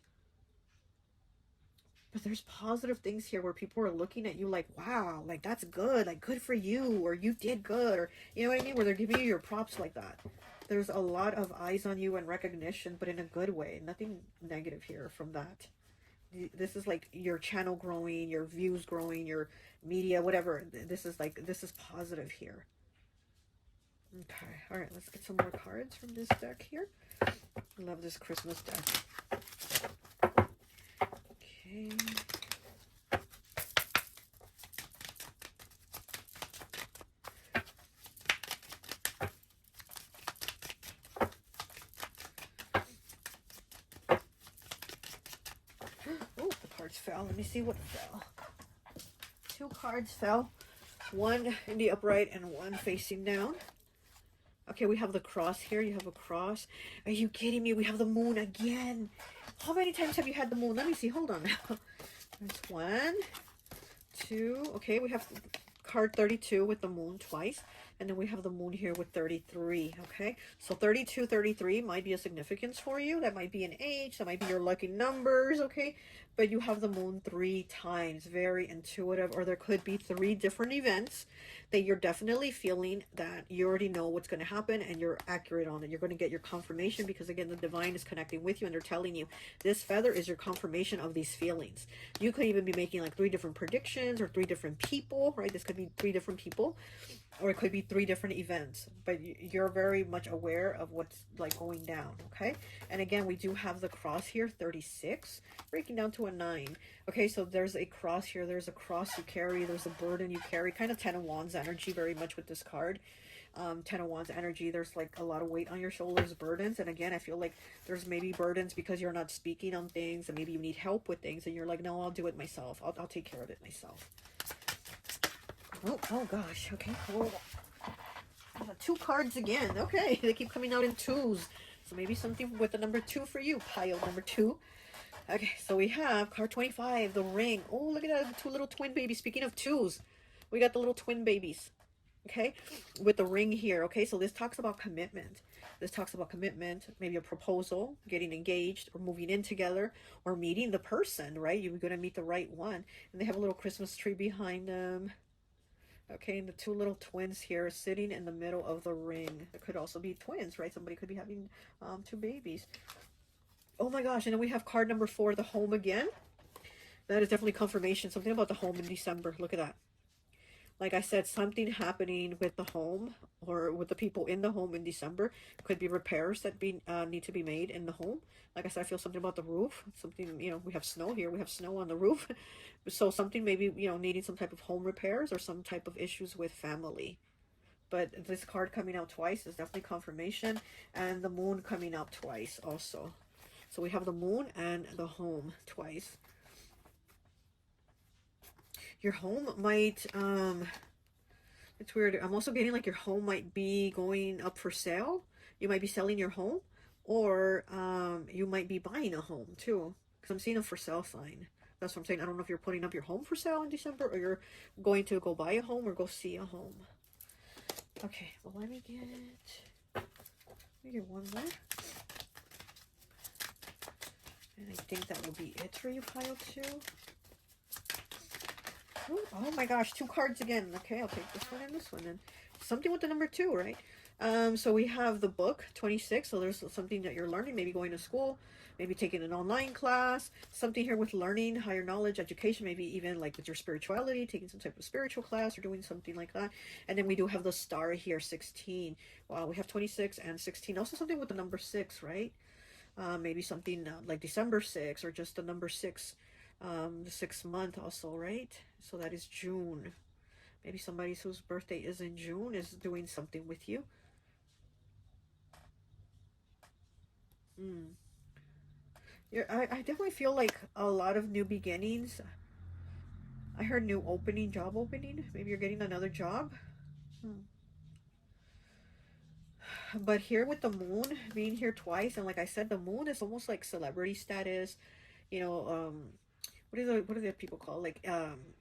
But there's positive things here where people are looking at you like, wow, like that's good, like good for you, or you did good, or you know what I mean? Where they're giving you your props like that. There's a lot of eyes on you and recognition, but in a good way. Nothing negative here from that. This is like your channel growing, your views growing, your media, whatever. This is like, this is positive here. Okay, all right, let's get some more cards from this deck here. I love this Christmas deck. Okay. Oh, the cards fell. Let me see what fell. 2 cards fell. One in the upright and one facing down. Okay, we have the cross here. You have a cross. Are you kidding me? We have the moon again. How many times have you had the moon? Let me see. Hold on now. There's 1, 2. Okay, we have card 32 with the moon twice. And then we have the moon here with 33. Okay, so 32, 33 might be a significance for you. That might be an age. That might be your lucky numbers. Okay, but you have the moon 3 times. Very intuitive. Or there could be 3 different events that you're definitely feeling that you already know what's going to happen and you're accurate on it. You're going to get your confirmation because, again, the divine is connecting with you and they're telling you this feather is your confirmation of these feelings. You could even be making like 3 different predictions or 3 different people, right? This could be 3 different people, or it could be 3 different events, but you're very much aware of what's like going down. Okay, and again, we do have the cross here, 36 breaking down to a 9. Okay, so there's a cross here, there's a cross you carry, there's a burden you carry, kind of 10 of Wands energy very much with this card. 10 of Wands energy, there's like a lot of weight on your shoulders, burdens. And again, I feel like there's maybe burdens because you're not speaking on things, and maybe you need help with things and you're like, no, I'll do it myself, I'll take care of it myself. Oh gosh. Okay. Oh, 2 cards again. Okay, they keep coming out in 2s. So maybe something with the number 2 for you, pile number 2. Okay, so we have card 25, the ring. Oh, look at that, 2 little twin babies. Speaking of 2s, we got the little twin babies. Okay, with the ring here. Okay, so this talks about commitment. This talks about commitment, maybe a proposal, getting engaged, or moving in together, or meeting the person, right? You're going to meet the right one. And they have a little Christmas tree behind them. Okay, and the 2 little twins here sitting in the middle of the ring. It could also be twins, right? Somebody could be having 2 babies. Oh my gosh, and then we have card number 4, the home again. That is definitely confirmation. Something about the home in December. Look at that. Like I said, something happening with the home or with the people in the home in December. Could be repairs that need to be made in the home. Like I said, I feel something about the roof. Something, you know, we have snow here. We have snow on the roof. So something maybe, you know, needing some type of home repairs or some type of issues with family. But this card coming out twice is definitely confirmation. And the moon coming out twice also. So we have the moon and the home twice. Your home might, it's weird. I'm also getting like your home might be going up for sale. You might be selling your home, or you might be buying a home too. Because I'm seeing a for sale sign. That's what I'm saying. I don't know if you're putting up your home for sale in December, or you're going to go buy a home or go see a home. Okay, well, let me get one more. And I think that will be it for you, pile 2. Oh my gosh, 2 cards again. Okay, I'll take this one and this one. And something with the number 2, right? So we have the book, 26. So there's something that you're learning, maybe going to school, maybe taking an online class, something here with learning, higher knowledge, education, maybe even like with your spirituality, taking some type of spiritual class or doing something like that. And then we do have the star here, 16. Wow, we have 26 and 16. Also something with the number 6, right? Maybe something like December 6 or just the number 6. The 6th month also, right? So that is June. Maybe somebody whose birthday is in June is doing something with you. I definitely feel like a lot of new beginnings. I heard new opening, job opening. Maybe you're getting another job. But here with the moon being here twice, and like I said, the moon is almost like celebrity status. You know, what do the people call, like,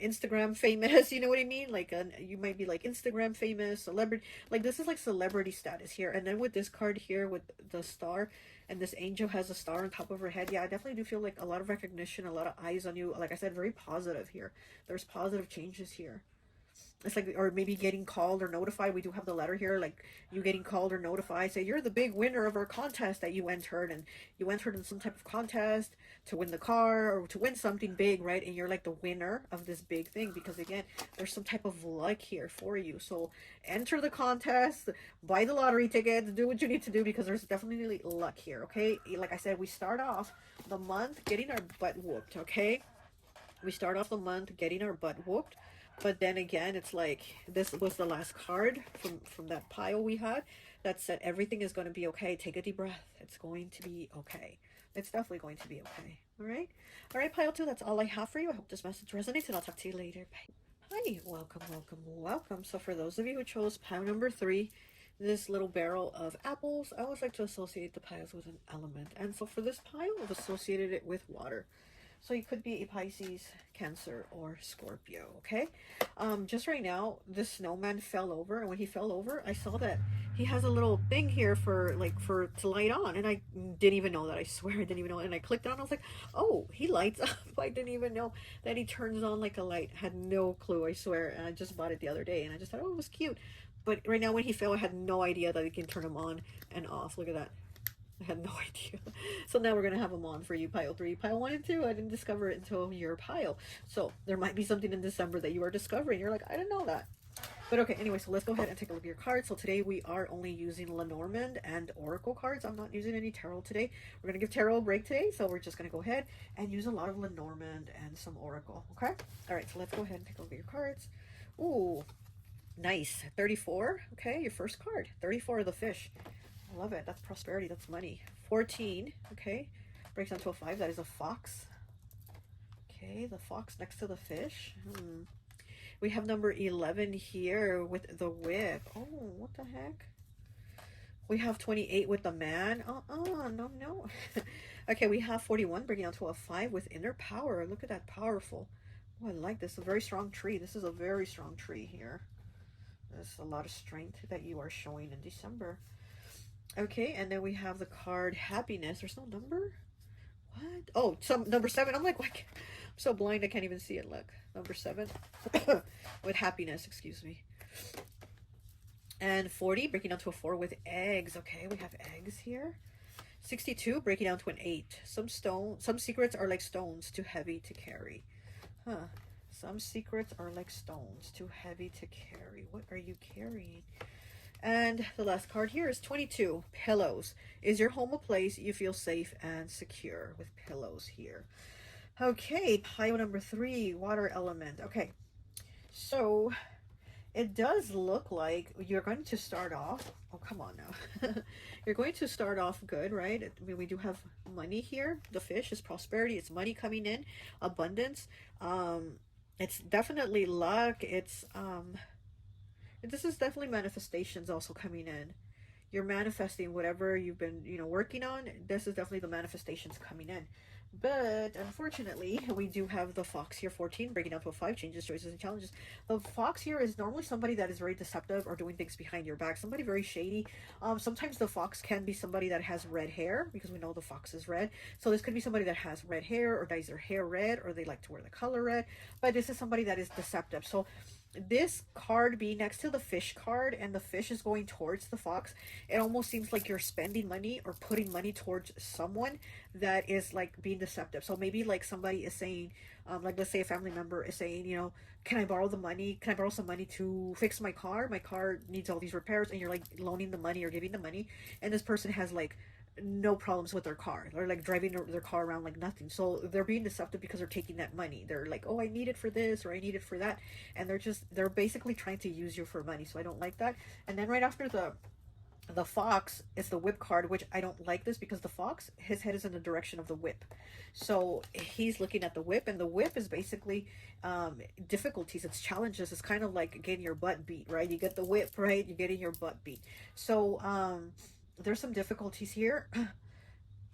Instagram famous? You know what I mean? Like, you might be like Instagram famous, celebrity. Like, this is like celebrity status here. And then with this card here with the star, and this angel has a star on top of her head. Yeah, I definitely do feel like a lot of recognition, a lot of eyes on you. Like I said, very positive here. There's positive changes here. It's like, or maybe getting called or notified. We do have the letter here, like you getting called or notified, say you're the big winner of our contest that you entered, and you entered in some type of contest to win the car or to win something big, right? And you're like the winner of this big thing, because again, there's some type of luck here for you. So enter the contest, buy the lottery tickets, do what you need to do, because there's definitely luck here. Okay, like I said, we start off the month getting our butt whooped. Okay, we start off the month getting our butt whooped, but then again, it's like this was the last card from that pile we had that said everything is going to be okay. Take a deep breath. It's going to be okay. It's definitely going to be okay. All right, pile 2, that's all I have for you. I hope this message resonates, and I'll talk to you later. Bye. Hi, welcome, welcome, welcome. So for those of you who chose pile number 3, this little barrel of apples, I always like to associate the piles with an element, and so for this pile, I've associated it with water. So you could be a Pisces, Cancer, or Scorpio, okay? Just right now, this snowman fell over, and when he fell over, I saw that he has a little thing here for to light on, and I didn't even know that. I swear I didn't even know. And I clicked on, I was like, oh, he lights up. I didn't even know that he turns on like a light. Had no clue, I swear. And I just bought it the other day, and I just thought, oh, it was cute. But right now, when he fell, I had no idea that you can turn him on and off. Look at that. I had no idea. So now we're going to have them on for you, pile 3. Pile 1 and 2, I didn't discover it until your pile. So there might be something in December that you are discovering. You're like, I didn't know that. But okay, anyway, so let's go ahead and take a look at your cards. So today we are only using Lenormand and Oracle cards. I'm not using any Tarot today. We're going to give Tarot a break today. So we're just going to go ahead and use a lot of Lenormand and some Oracle. Okay? All right, so let's go ahead and take a look at your cards. Ooh, nice. 34. Okay, your first card. 34 of the fish. I love it. That's prosperity. That's money. 14. Okay. Breaks down to a 5. That is a fox. Okay. The fox next to the fish. We have number 11 here with the whip. Oh, what the heck? We have 28 with the man. No. Okay. We have 41 breaking down to a 5 with inner power. Look at that. Powerful. Oh, I like this. A very strong tree. This is a very strong tree here. There's a lot of strength that you are showing in December. Okay, and then we have the card happiness. There's no number? What? Oh, some number 7. I'm like, what? I'm so blind I can't even see it. Look, number 7 with happiness, excuse me. And 40 breaking down to a 4 with eggs. Okay, we have eggs here. 62 breaking down to an 8. Some secrets are like stones, too heavy to carry. Some secrets are like stones, too heavy to carry. What are you carrying? And the last card here is 22, pillows. Is your home a place you feel safe and secure? With pillows here. Okay, pile number 3, water element. Okay, so it does look like you're going to start off, oh, come on now. You're going to start off good, right? I mean, we do have money here. The fish is prosperity. It's money coming in, abundance. It's definitely luck. It's, this is definitely manifestations also coming in. You're manifesting whatever you've been, working on. This is definitely the manifestations coming in. But unfortunately, we do have the fox here, 14, breaking down to a 5, changes, choices, and challenges. The fox here is normally somebody that is very deceptive or doing things behind your back. Somebody very shady. Sometimes the fox can be somebody that has red hair, because we know the fox is red. So this could be somebody that has red hair or dyes their hair red, or they like to wear the color red. But this is somebody that is deceptive. So this card being next to the fish card, and the fish is going towards the fox, it almost seems like you're spending money or putting money towards someone that is like being deceptive. So maybe like somebody is saying, like let's say a family member is saying, can I borrow the money? Can I borrow some money to fix my car? My car needs all these repairs, and you're like loaning the money or giving the money, and this person has like no problems with their car. They're like driving their car around like nothing. So they're being deceptive because they're taking that money. They're like, oh, I need it for this, or I need it for that. And they're basically trying to use you for money. So I don't like that. And then right after the The fox is the whip card, which I don't like this because the fox, his head is in the direction of the whip. So he's looking at the whip, and the whip is basically difficulties, it's challenges. It's kind of like getting your butt beat, right? You get the whip, right? You're getting your butt beat. So there's some difficulties here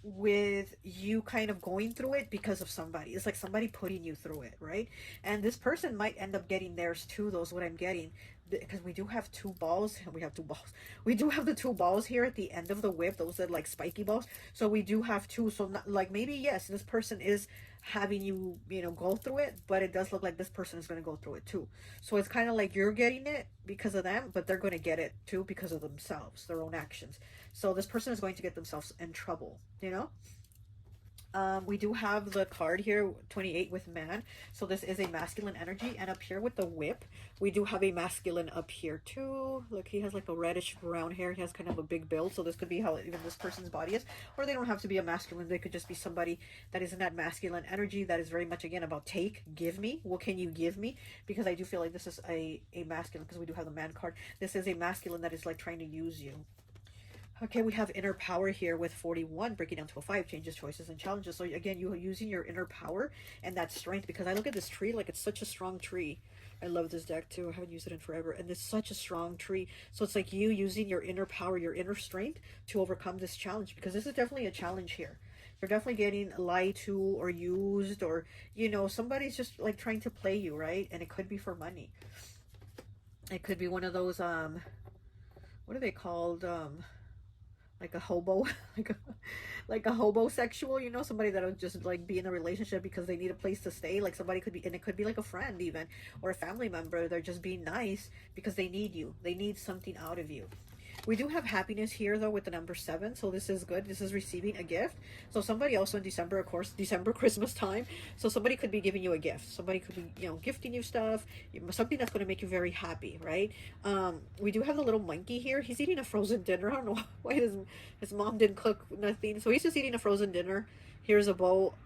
with you kind of going through it because of somebody. It's like somebody putting you through it, right? And this person might end up getting theirs too. Those what I'm getting, because we do have two balls. We have two balls. We do have the two balls here at the end of the whip. Those are like spiky balls. So we do have two. So not, like maybe yes, this person is having you, you know, go through it, but it does look like this person is going to go through it too. So it's kind of like you're getting it because of them, but they're going to get it too because of themselves, their own actions. So this person is going to get themselves in trouble, you know? We do have the card here, 28 with man. So this is a masculine energy. And up here with the whip, we do have a masculine up here too. Look, he has like a reddish brown hair. He has kind of a big build. So this could be how even this person's body is. Or they don't have to be a masculine. They could just be somebody that is in that masculine energy that is very much, again, about take, give me. What can you give me? Because I do feel like this is a masculine, because we do have the man card. This is a masculine that is like trying to use you. Okay, we have inner power here with 41, breaking down to a 5, changes, choices, and challenges. So again, you are using your inner power and that strength, because I look at this tree like it's such a strong tree. I love this deck too. I haven't used it in forever. And it's such a strong tree. So it's like you using your inner power, your inner strength to overcome this challenge, because this is definitely a challenge here. You're definitely getting lied to or used, or, you know, somebody's just like trying to play you, right? And it could be for money. It could be one of those, what are they called? Like a hobo, like a hobosexual, you know, somebody that would just like be in a relationship because they need a place to stay. Like somebody could be, and it could be like a friend even, or a family member. They're just being nice because they need you. They need something out of you. We do have happiness here though with the number 7, so this is good. This is receiving a gift. So somebody also in December, of course, December, Christmas time. So somebody could be giving you a gift. Somebody could be, you know, gifting you stuff, something that's going to make you very happy, right? We do have the little monkey here. He's eating a frozen dinner. I don't know why his mom didn't cook nothing. So he's just eating a frozen dinner. Here's a bowl.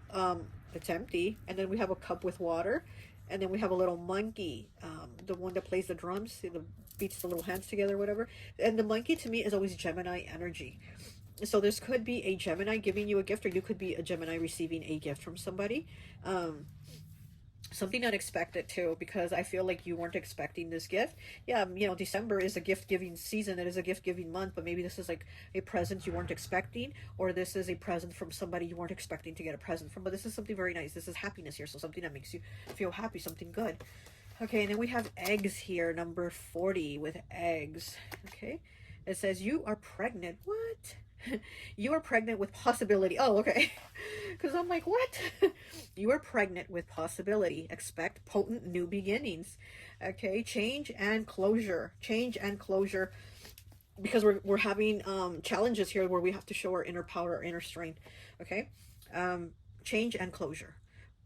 It's empty. And then we have a cup with water. And then we have a little monkey, the one that plays the drums, the beats the little hands together, whatever. And the monkey to me is always Gemini energy. So this could be a Gemini giving you a gift, or you could be a Gemini receiving a gift from somebody. Something unexpected too, because I feel like you weren't expecting this gift. Yeah, you know, December is a gift giving season. It is a gift giving month, but maybe this is like a present you weren't expecting, or this is a present from somebody you weren't expecting to get a present from. But this is something very nice. This is happiness here, so something that makes you feel happy, something good. Okay, and then we have eggs here, number 40 with eggs. Okay, it says you are pregnant. What? You are pregnant with possibility. Oh, okay. Because I'm like, what? You are pregnant with possibility. Expect potent new beginnings. Okay, change and closure. Change and closure. Because we're having challenges here where we have to show our inner power, our inner strength. Okay, change and closure.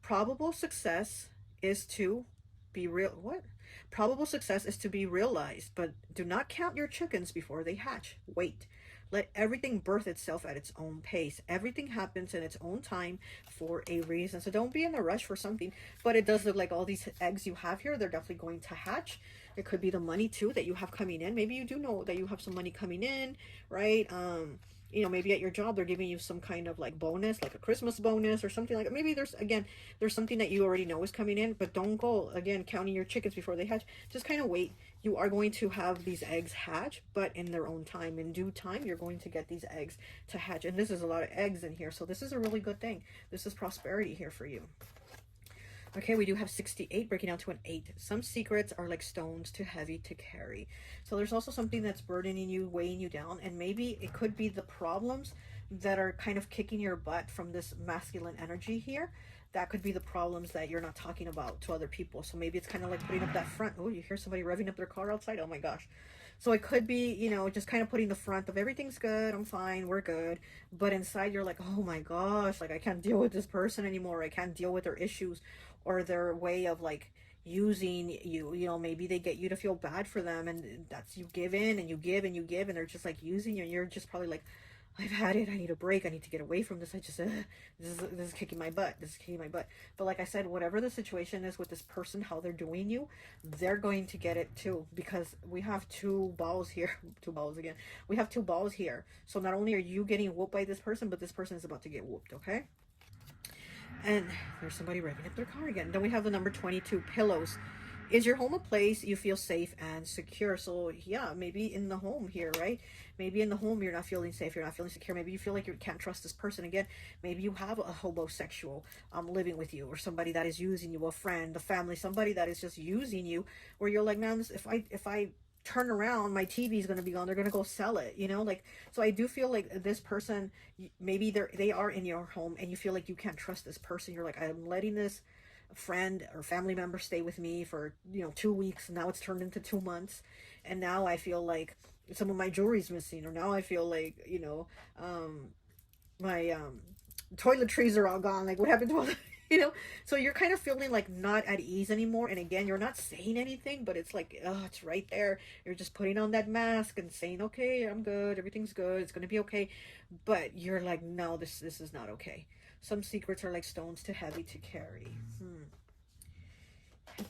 Probable success is to be real. What? Probable success is to be realized, but do not count your chickens before they hatch. Wait. Let everything birth itself at its own pace. Everything happens in its own time for a reason. So don't be in a rush for something. But it does look like all these eggs you have here, they're definitely going to hatch. It could be the money too that you have coming in. Maybe you do know that you have some money coming in, right? You know, maybe at your job they're giving you some kind of like bonus, like a Christmas bonus or something like that. Maybe there's something that you already know is coming in, but don't go again counting your chickens before they hatch. Just kind of wait. You are going to have these eggs hatch, but in their own time. In due time, you're going to get these eggs to hatch. And this is a lot of eggs in here, so this is a really good thing. This is prosperity here for you. Okay, we do have 68, breaking down to an 8. Some secrets are like stones, too heavy to carry. So there's also something that's burdening you, weighing you down, and maybe it could be the problems that are kind of kicking your butt from this masculine energy here. That could be the problems that you're not talking about to other people. So maybe it's kind of like putting up that front. Oh, you hear somebody revving up their car outside? Oh my gosh. So it could be, you know, just kind of putting the front of everything's good, I'm fine, we're good. But inside you're like, oh my gosh, like I can't deal with this person anymore. I can't deal with their issues or their way of like using you. You know, maybe they get you to feel bad for them, and that's, you give in and you give and you give, and they're just like using you, and you're just probably like, I've had it. I need a break. I need to get away from this. I just, this is kicking my butt. This is kicking my butt. But like I said, whatever the situation is with this person, how they're doing you, they're going to get it too. Because we have two balls here. Two balls again. We have two balls here. So not only are you getting whooped by this person, but this person is about to get whooped, okay? And there's somebody revving up their car again. Then we have the number 22, pillows. Is your home a place you feel safe and secure? So yeah, maybe in the home here, right? Maybe in the home you're not feeling safe, you're not feeling secure. Maybe you feel like you can't trust this person again. Maybe you have a homosexual living with you, or somebody that is using you, a friend, a family, somebody that is just using you, where you're like, man, if I turn around, my TV is going to be gone, they're going to go sell it, you know, like. So I do feel like this person, maybe they are in your home and you feel like you can't trust this person. You're like, I'm letting this friend or family member stay with me for 2 weeks, and now it's turned into 2 months, and now I feel like some of my jewelry's missing, or now I feel like my toiletries are all gone. Like, what happened to all the so you're kind of feeling like not at ease anymore. And again, you're not saying anything, but it's like, oh, it's right there. You're just putting on that mask and saying, okay, I'm good, everything's good, it's gonna be okay. But you're like, no, this is not okay. Some secrets are like stones too heavy to carry.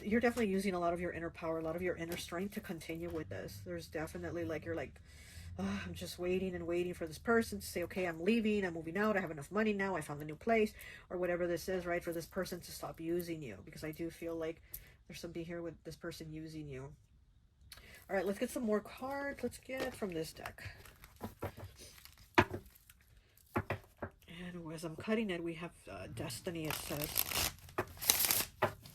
You're definitely using a lot of your inner power, a lot of your inner strength to continue with this. There's definitely like, you're like, oh, I'm just waiting and waiting for this person to say, okay, I'm leaving, I'm moving out, I have enough money now, I found a new place, or whatever this is, right? For this person to stop using you, because I do feel like there's something here with this person using you. All right, let's get some more cards. Let's get from this deck. And as I'm cutting it, we have destiny, it says.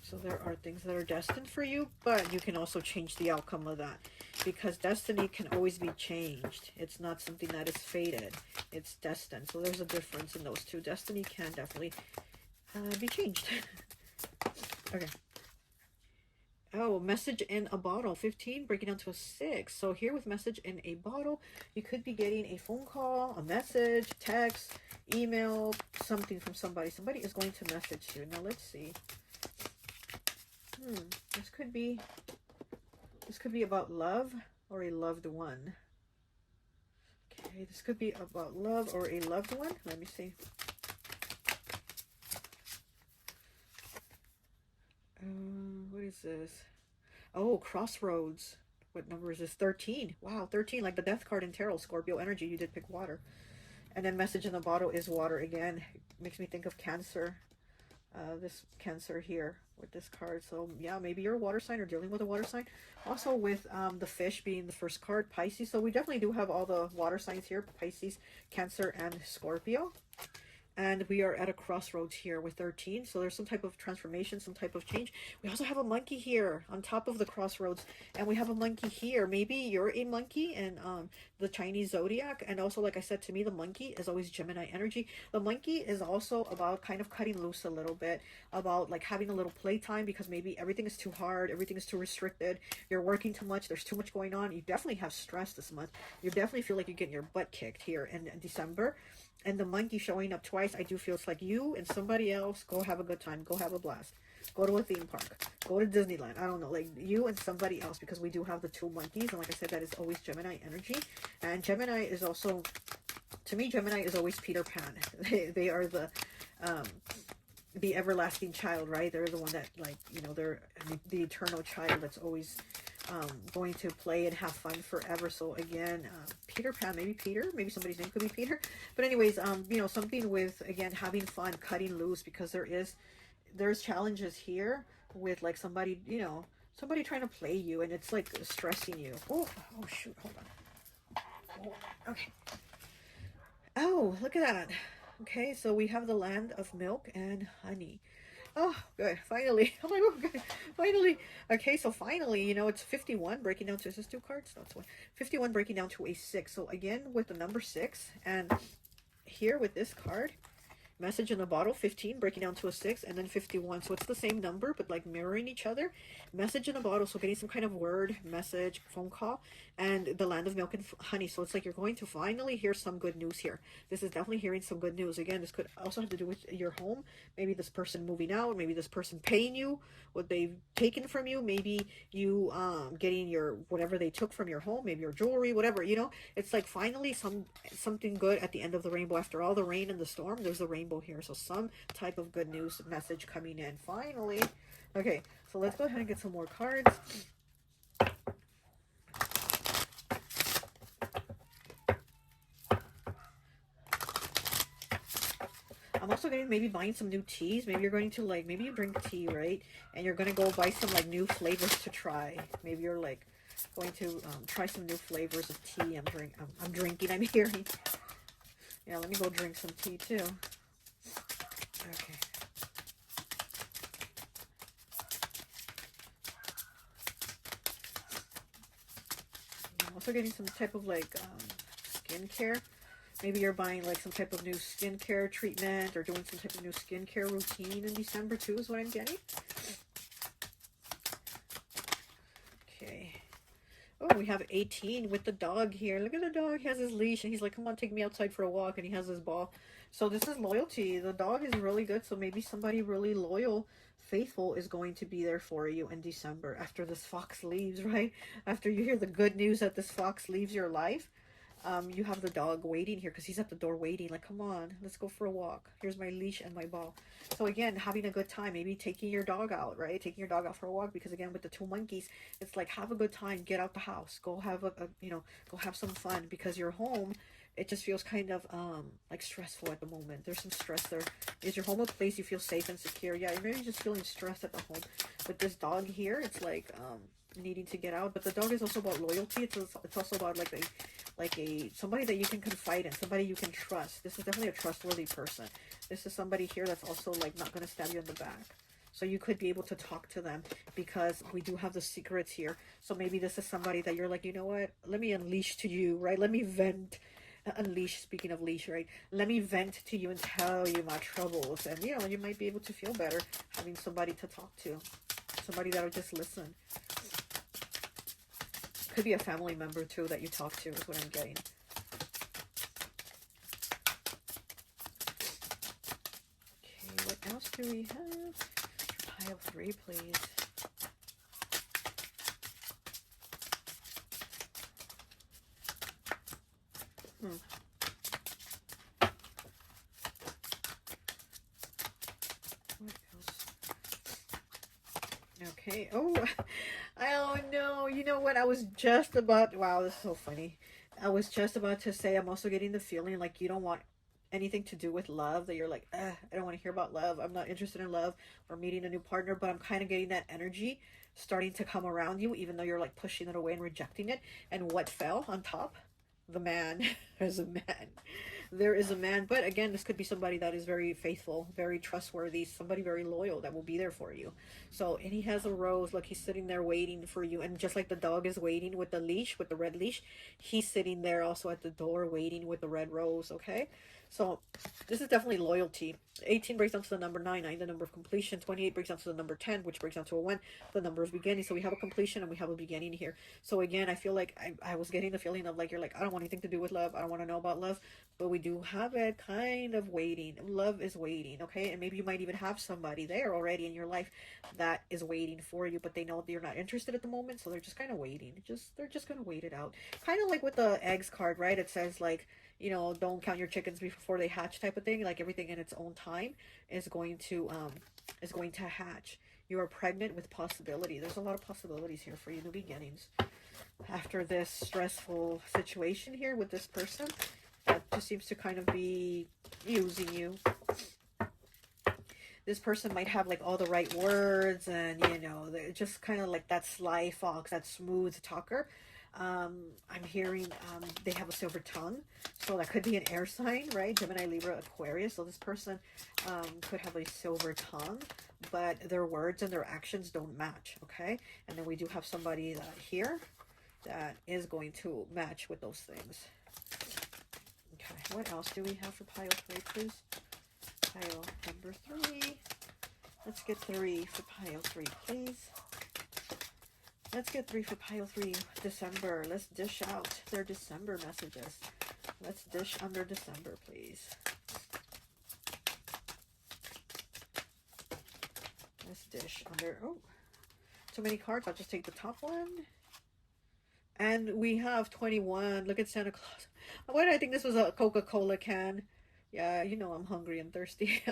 So there are things that are destined for you, but you can also change the outcome of that, because destiny can always be changed. It's not something that is fated. It's destined. So there's a difference in those two. Destiny can definitely be changed. Okay. Oh, message in a bottle. 15, breaking down to a 6. So here with message in a bottle, you could be getting a phone call, a message, text, email, something from somebody. Somebody is going to message you. Now let's see. This could be about love or a loved one. Okay, this could be about love or a loved one. Let me see. What is this? Oh, crossroads. What number is this? 13. Wow, 13, like the death card in tarot. Scorpio energy. You did pick water. And then message in the bottle is water again. Makes me think of Cancer. This Cancer here with this card. So yeah, maybe you're a water sign or dealing with a water sign. Also with the fish being the first card, Pisces. So we definitely do have all the water signs here: Pisces, Cancer, and Scorpio. And we are at a crossroads here with 13. So there's some type of transformation, some type of change. We also have a monkey here on top of the crossroads. And we have a monkey here. Maybe you're a monkey in the Chinese zodiac. And also, like I said, to me, the monkey is always Gemini energy. The monkey is also about kind of cutting loose a little bit. About like having a little playtime, because maybe everything is too hard. Everything is too restricted. You're working too much. There's too much going on. You definitely have stress this month. You definitely feel like you're getting your butt kicked here in December. And the monkey showing up twice, I do feel it's like you and somebody else go have a good time, go have a blast, go to a theme park, go to Disneyland. I don't know, like you and somebody else, because we do have the two monkeys. And like I said, that is always Gemini energy. And Gemini is also, to me, Gemini is always Peter Pan. They are the everlasting child, right? They're the one that, like, they're the eternal child that's always going to play and have fun forever. So again, Peter Pan, maybe somebody's name could be Peter. But anyways, something with, again, having fun, cutting loose, because there's challenges here with like somebody, somebody trying to play you, and it's like stressing you. Oh shoot, hold on. Oh, okay. Oh, look at that. Okay, so we have the land of milk and honey. Oh, good. Finally. Oh my God, good. Finally. Okay, so finally, it's 51 breaking down to, is this two cards? That's one. 51 breaking down to a 6. So again, with the number 6, and here with this card, Message in a bottle, 15, breaking down to a 6, and then 51. So it's the same number, but like mirroring each other. Message in a bottle, so getting some kind of word, message, phone call, and the land of milk and honey. So it's like you're going to finally hear some good news here. This is definitely hearing some good news. Again, this could also have to do with your home. Maybe this person moving out, maybe this person paying you what they've taken from you, maybe you getting your whatever they took from your home, maybe your jewelry, whatever, you know. It's like finally something good at the end of the rainbow. After all the rain and the storm, there's a rainbow here. So some type of good news message coming in finally. Okay, so let's go ahead and get some more cards. I'm also getting maybe buying some new teas. Maybe you're going to like, maybe you drink tea, right? And you're going to go buy some like new flavors to try. Maybe you're like going to try some new flavors of tea. I'm drinking, I'm hearing. Yeah, let me go drink some tea too. Okay. I'm also getting some type of like skincare. Maybe you're buying like some type of new skincare treatment or doing some type of new skincare routine in December too, is what I'm getting. Okay. Oh, we have 18 with the dog here. Look at the dog. He has his leash and he's like, come on, take me outside for a walk. And he has his ball. So this is loyalty. The dog is really good. So maybe somebody really loyal, faithful is going to be there for you in December after this fox leaves, right? After you hear the good news that this fox leaves your life. You have the dog waiting here because he's at the door waiting. Like, come on, let's go for a walk. Here's my leash and my ball. So again, having a good time. Maybe taking your dog out, right? Taking your dog out for a walk because again, with the two monkeys, it's like have a good time. Get out the house. Go have go have some fun because your home, it just feels kind of like stressful at the moment. There's some stress there. Is your home a place you feel safe and secure? Yeah, you're maybe just feeling stressed at the home. With this dog here, it's like needing to get out. But the dog is also about loyalty. It's also about like somebody that you can confide in, somebody you can trust. This is definitely a trustworthy person. This is somebody here that's also like not going to stab you in the back. So you could be able to talk to them because we do have the secrets here. So maybe this is somebody that you're like, you know what? Let me unleash to you, right? Let me vent. Unleash, speaking of leash, right? Let me vent to you and tell you my troubles. And, you know, you might be able to feel better having somebody to talk to. Somebody that'll just listen. Could be a family member, too, that you talk to is what I'm getting. Okay, what else do we have? Pile 3, please. What else? Okay. Oh, oh no. You know what? I was just about... Wow, this is so funny. I was just about to say I'm also getting the feeling like you don't want anything to do with love, that you're like, I don't want to hear about love. I'm not interested in love or meeting a new partner, but I'm kind of getting that energy starting to come around you, even though you're like pushing it away and rejecting it. And what fell on top? The man. There's a man. There is a man. But again, this could be somebody that is very faithful, very trustworthy, somebody very loyal that will be there for you. So, and he has a rose. Look, he's sitting there waiting for you. And just like the dog is waiting with the leash, with the red leash, he's sitting there also at the door waiting with the red rose, okay? So this is definitely loyalty. 18 breaks down to the number 9, 9 the number of completion. 28 breaks down to the number 10, which breaks down to a 1, the number of beginning. So we have a completion and we have a beginning here. So again, I feel like I was getting the feeling of like, you're like, I don't want anything to do with love. I don't want to know about love. But we do have it kind of waiting. Love is waiting, okay? And maybe you might even have somebody there already in your life that is waiting for you, but they know that you're not interested at the moment. So they're just kind of waiting. They're just going to wait it out. Kind of like with the eggs card, right? It says like, you know, don't count your chickens before they hatch type of thing. Like everything in its own time is going to hatch. You are pregnant with possibility. There's a lot of possibilities here for you, new beginnings. After this stressful situation here with this person that just seems to kind of be using you. This person might have like all the right words and, you know, they're just kind of like that sly fox, that smooth talker. I'm hearing they have a silver tongue, so that could be an air sign, right? Gemini, Libra, Aquarius. So this person could have a silver tongue, but their words and their actions don't match, okay? And then we do have somebody here that is going to match with those things. Okay, what else do we have for pile 3, please? pile number 3. Let's get 3 for pile 3, please. Let's get 3 for pile 3. December. Let's dish out their December messages. Let's dish under December, please. Let's dish under... Oh, too many cards. I'll just take the top one. And we have 21. Look at Santa Claus. Why did I think this was a Coca-Cola can? Yeah, you know I'm hungry and thirsty.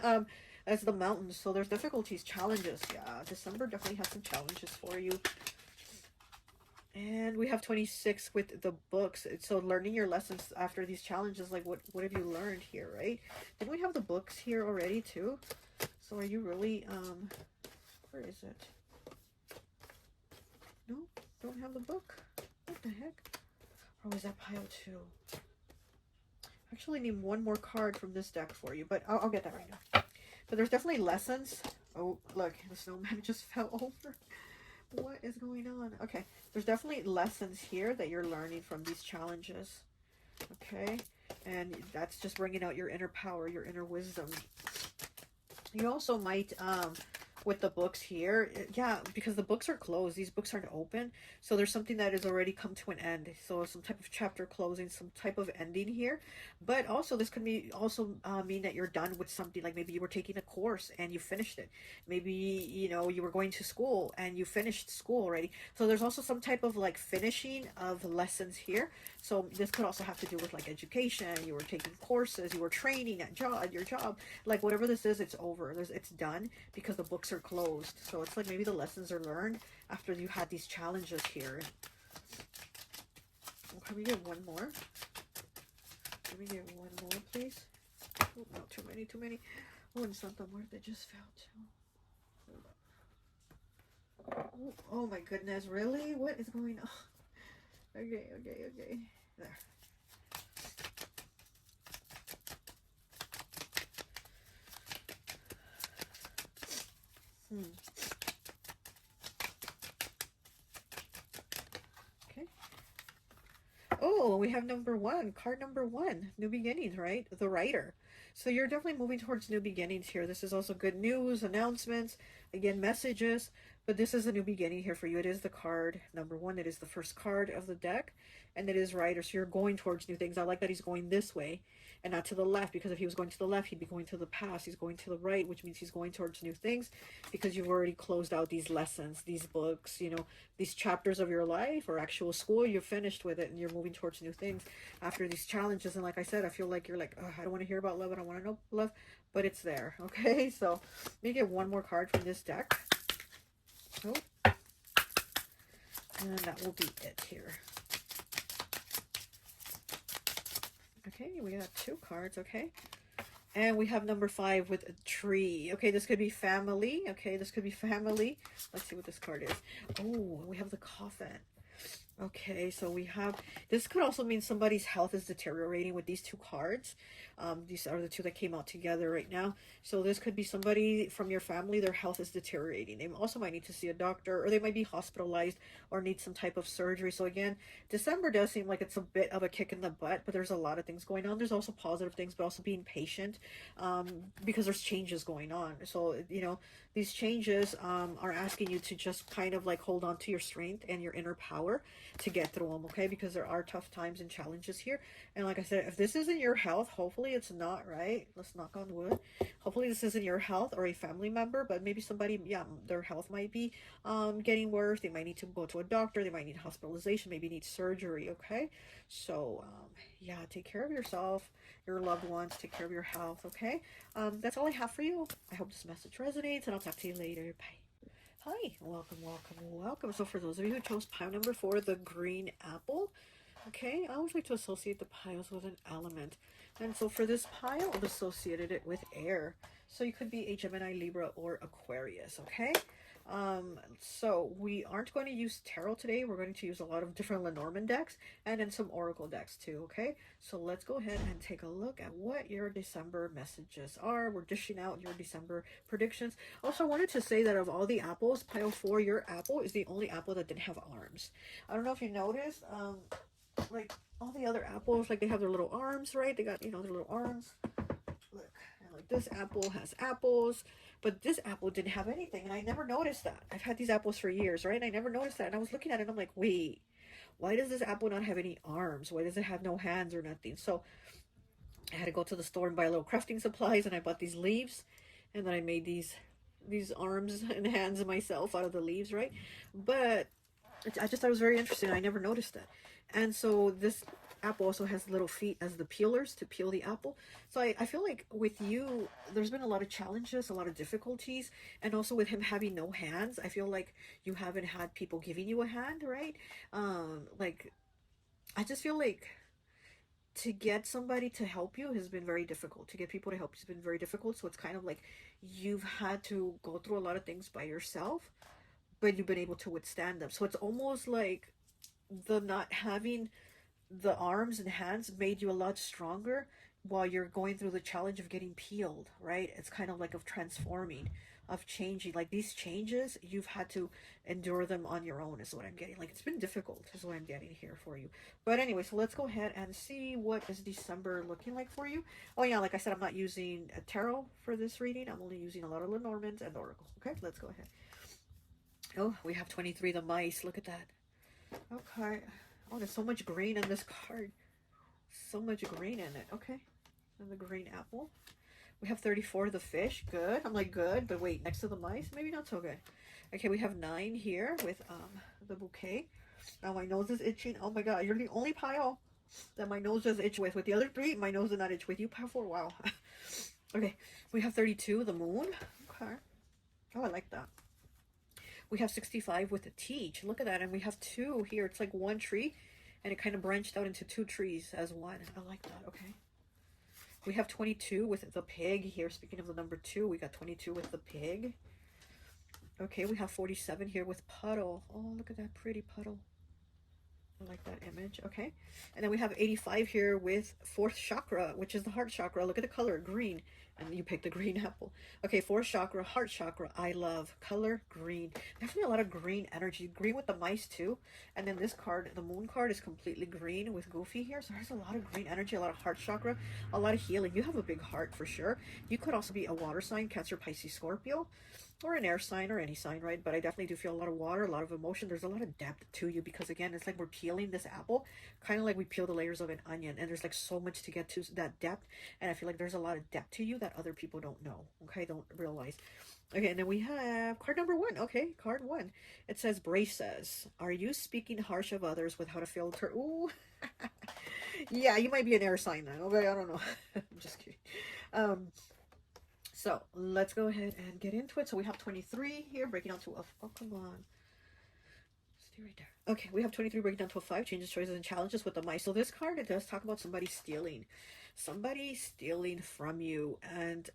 As the mountains. So there's difficulties, challenges. Yeah, December definitely has some challenges for you. And we have 26 with the books. So learning your lessons after these challenges, like what have you learned here, right? Didn't we have the books here already too? So are you really, where is it? No, don't have the book. What the heck? Or was that pile 2? Actually need one more card from this deck for you, but I'll get that right now. But there's definitely lessons. Oh, look, the snowman just fell over. What is going on? Okay, there's definitely lessons here that you're learning from these challenges. Okay, and that's just bringing out your inner power, your inner wisdom. You also might, with the books here, yeah, because the books are closed, these books aren't open, so there's something that has already come to an end. So some type of chapter closing, some type of ending here. But also this could be also mean that you're done with something, like maybe you were taking a course and you finished it. Maybe, you know, you were going to school and you finished school already. So there's also some type of like finishing of lessons here. So this could also have to do with like education. You were taking courses, you were training at your job, like whatever this is, it's over. It's done because the books are closed. So it's like maybe the lessons are learned after you had these challenges here. Well, can we get one more? Can we get one more, please? Oh, no, too many. Oh, and Santa Muerte just fell too. Oh my goodness, really? What is going on? Okay. There. Okay. Oh, we have number 1, card number 1, new beginnings, right? The writer. So you're definitely moving towards new beginnings here. This is also good news, announcements, again, messages, but this is a new beginning here for you. It is the card number 1. It is the first card of the deck, and it is writer. So you're going towards new things. I like that he's going this way and not to the left, because if he was going to the left, he'd be going to the past. He's going to the right, which means he's going towards new things, because you've already closed out these lessons, these books, you know, these chapters of your life or actual school. You're finished with it and you're moving towards new things after these challenges. And like I said, I feel like you're like, oh, I don't want to hear about love, I don't want to know love, but it's there. Okay, so let me get one more card from this deck. Oh, and that will be it here. Okay, we got 2 cards. Okay, and we have number 5 with a tree. Okay, this could be family. Okay, this could be family. Let's see what this card is. Oh, we have the coffin. Okay, so we have, this could also mean somebody's health is deteriorating with these 2 cards. These are the 2 that came out together right now. So this could be somebody from your family, their health is deteriorating. They also might need to see a doctor, or they might be hospitalized or need some type of surgery. So again, December does seem like it's a bit of a kick in the butt, but there's a lot of things going on. There's also positive things, but also being patient, because there's changes going on. So, you know, these changes are asking you to just kind of like hold on to your strength and your inner power to get through them, okay? Because there are tough times and challenges here. And like I said, if this isn't your health, hopefully it's not, right? Let's knock on wood. Hopefully this isn't your health or a family member, but maybe somebody, yeah, their health might be getting worse. They might need to go to a doctor. They might need hospitalization, maybe need surgery, okay? So, yeah, take care of yourself, your loved ones, take care of your health, okay? That's all I have for you. I hope this message resonates, and I'll talk to you later. Bye. Hi, welcome. So for those of you who chose pile number 4, the green apple, okay, I always like to associate the piles with an element. And so for this pile, I've associated it with air. So you could be a Gemini, Libra, or Aquarius, okay? So we aren't going to use tarot today. We're going to use a lot of different Lenormand decks and then some oracle decks too, okay? So let's go ahead and take a look at what your December messages are. We're dishing out your December predictions. Also, I wanted to say that of all the apples, pile 4, your apple is the only apple that didn't have arms. I don't know if you noticed, like all the other apples, like they have their little arms, right? They got, you know, their little arms. Look, like this apple has apples, but this apple didn't have anything, and I never noticed that. I've had these apples for years, right? And I never noticed that, and I was looking at it, and I'm like, wait, why does this apple not have any arms? Why does it have no hands or nothing? So I had to go to the store and buy a little crafting supplies, and I bought these leaves, and then I made these arms and hands myself out of the leaves, right? But I just thought it was very interesting. I never noticed that. And so this apple also has little feet as the peelers to peel the apple. So I feel like with you, there's been a lot of challenges, a lot of difficulties. And also with him having no hands, I feel like you haven't had people giving you a hand, right? Like, I just feel like to get somebody to help you has been very difficult. To get people to help you has been very difficult. So it's kind of like you've had to go through a lot of things by yourself, but you've been able to withstand them. So it's almost like the not having the arms and hands made you a lot stronger while you're going through the challenge of getting peeled, right? It's kind of like of transforming, of changing. Like these changes, you've had to endure them on your own, is what I'm getting. Like it's been difficult, is what I'm getting here for you. But anyway, so let's go ahead and see what is December looking like for you. Oh yeah, like I said, I'm not using a tarot for this reading. I'm only using a lot of Lenormand and Oracle. Okay, let's go ahead. Oh, we have 23, the mice. Look at that. Okay. Oh, there's so much green in this card. So much green in it. Okay. And the green apple. We have 34, the fish. Good. I'm like, good. But wait, next to the mice? Maybe not so good. Okay, we have 9 here with the bouquet. Now my nose is itching. Oh my god, you're the only pile that my nose does itch with. With the other 3, my nose did not itch with. You pile 4, wow. Okay, we have 32, the moon. Okay. Oh, I like that. We have 65 with the teach. Look at that. And we have 2 here. It's like one tree, and it kind of branched out into 2 trees as one. I like that. Okay. We have 22 with the pig here. Speaking of the number 2, we got 22 with the pig. Okay, we have 47 here with puddle. Oh, look at that pretty puddle. I like that image. Okay. And then we have 85 here with 4th chakra, which is the heart chakra. Look at the color, green. And you picked the green apple. Okay, 4th chakra, heart chakra. I love color green. Definitely a lot of green energy. Green with the mice too. And then this card, the moon card, is completely green with Goofy here. So there's a lot of green energy, a lot of heart chakra, a lot of healing. You have a big heart for sure. You could also be a water sign, Cancer, Pisces, Scorpio, or an air sign, or any sign, right? But I definitely do feel a lot of water, a lot of emotion. There's a lot of depth to you because, again, it's like we're peeling this apple, kind of like we peel the layers of an onion, and there's like so much to get to that depth. And I feel like there's a lot of depth to you that other people don't know, okay, don't realize. Okay, and then we have card number 1. Okay, card 1. It says, braces. Are you speaking harsh of others without a filter? Ooh. Yeah, you might be an air sign then. Okay, I don't know. I'm just kidding. So let's go ahead and get into it. So we have 23 here, breaking down to a, oh, come on. Stay right there. Okay, we have 23 breaking down to a 5, changes, choices, and challenges with the mice. So this card, it does talk about somebody stealing from you. And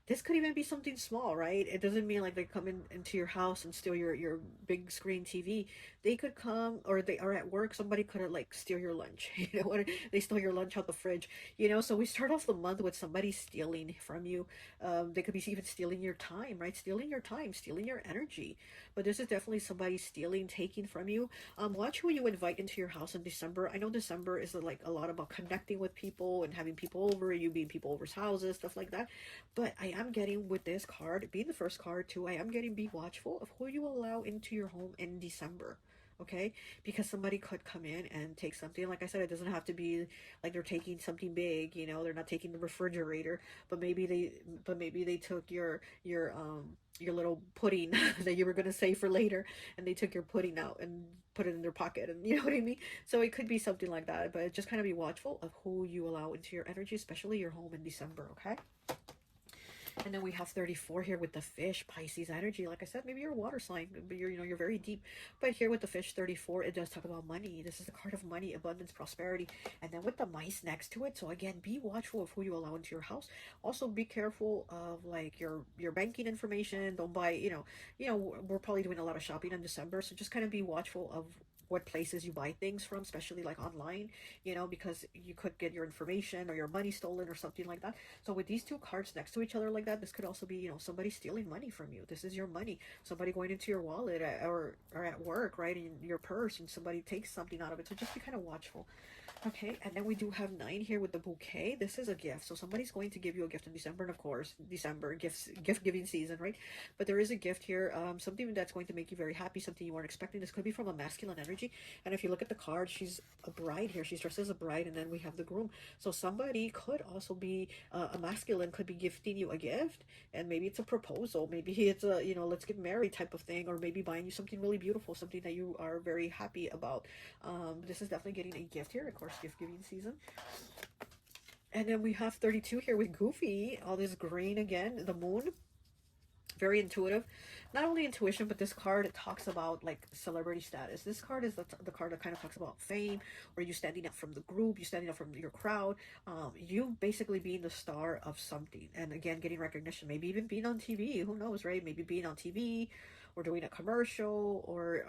this could even be something small, right? It doesn't mean like they come into your house and steal your big screen TV. They could come, or they are at work. Somebody could like steal your lunch. You know what? They stole your lunch out the fridge. You know, so we start off the month with somebody stealing from you. They could be even stealing your time, right? Stealing your time, stealing your energy. But this is definitely somebody stealing, taking from you. Watch who you invite into your house in December. I know December is like a lot about connecting with people and having people over, you being people over's houses, stuff like that. But I am getting with this card, being the first card too, I am getting, be watchful of who you allow into your home in December. Okay, because somebody could come in and take something. Like I said, it doesn't have to be like they're taking something big, you know, they're not taking the refrigerator, but maybe they took your little pudding that you were going to save for later, and they took your pudding out and put it in their pocket, and you know what I mean. So it could be something like that, but just kind of be watchful of who you allow into your energy, especially your home in December. Okay. And then we have 34 here with the fish, Pisces energy. Like I said, maybe you're a water sign, but you're very deep. But here with the fish 34, it does talk about money. This is the card of money, abundance, prosperity. And then with the mice next to it. So again, be watchful of who you allow into your house. Also be careful of like your banking information. Don't buy, we're probably doing a lot of shopping in December. So just kind of be watchful of what places you buy things from, especially like online, because you could get your information or your money stolen or something like that. So with these 2 cards next to each other like that, this could also be, somebody stealing money from you. This is your money. Somebody going into your wallet or at work, right, in your purse, and somebody takes something out of it. So just be kind of watchful. Okay, and then we do have 9 here with the bouquet. This is a gift. So somebody's going to give you a gift in December, and of course, December, gift giving season, right? But there is a gift here, something that's going to make you very happy, something you weren't expecting. This could be from a masculine energy. And if you look at the card, she's a bride here. She's dressed as a bride, and then we have the groom. So somebody could also be a masculine, could be gifting you a gift, and maybe it's a proposal. Maybe it's a, let's get married type of thing, or maybe buying you something really beautiful, something that you are very happy about. This is definitely getting a gift here, of course, gift giving season. And then we have 32 here with Goofy, all this green again, the moon, very intuitive. Not only intuition, but this card talks about like celebrity status. This card is the card that kind of talks about fame, or you standing up from the group, you standing up from your crowd, you basically being the star of something, and again getting recognition, maybe even being on TV, who knows, right? Maybe being on TV or doing a commercial, or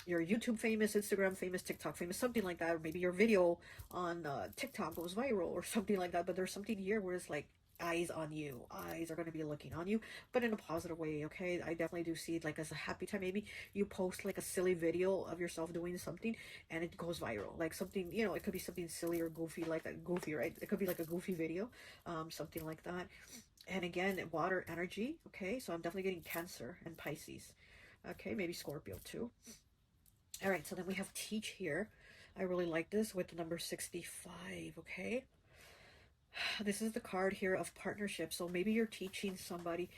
your YouTube famous, Instagram famous, TikTok famous, something like that, or maybe your video on TikTok goes viral or something like that. But there's something here where it's like eyes on you, eyes are going to be looking on you, but in a positive way. Okay, I definitely do see it like as a happy time. Maybe you post like a silly video of yourself doing something and it goes viral, like something, it could be something silly or goofy, like that. Goofy, right? It could be like a goofy video, something like that. And again, water energy. Okay, so I'm definitely getting Cancer and Pisces. Okay, maybe Scorpio too. All right, so then we have teach here. I really like this with the number 65, okay? This is the card here of partnership. So maybe you're teaching somebody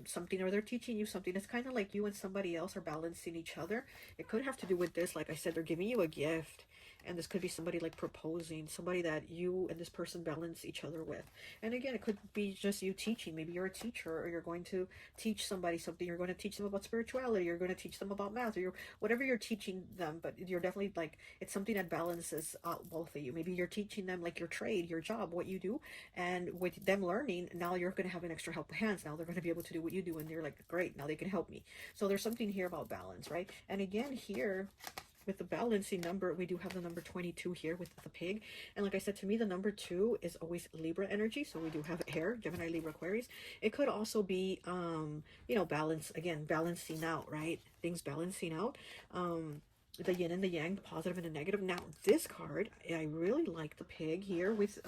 something, or they're teaching you something. It's kind of like you and somebody else are balancing each other. It could have to do with this. Like I said, they're giving you a gift. And this could be somebody like proposing, somebody that you and this person balance each other with. And again, it could be just you teaching. Maybe you're a teacher, or you're going to teach somebody something. You're going to teach them about spirituality. You're going to teach them about math, or whatever you're teaching them. But you're definitely like, it's something that balances out both of you. Maybe you're teaching them like your trade, your job, what you do. And with them learning, now you're going to have an extra help of hands. Now they're going to be able to do what you do. And they're like, great, now they can help me. So there's something here about balance, right? And again, here, with the balancing number, we do have the number 22 here with the pig. And like I said, to me, the number 2 is always Libra energy. So we do have air, Gemini, Libra, Aquarius. It could also be, balance, again, balancing out, right? Things balancing out. The yin and the yang, the positive and the negative. Now, this card, I really like the pig here with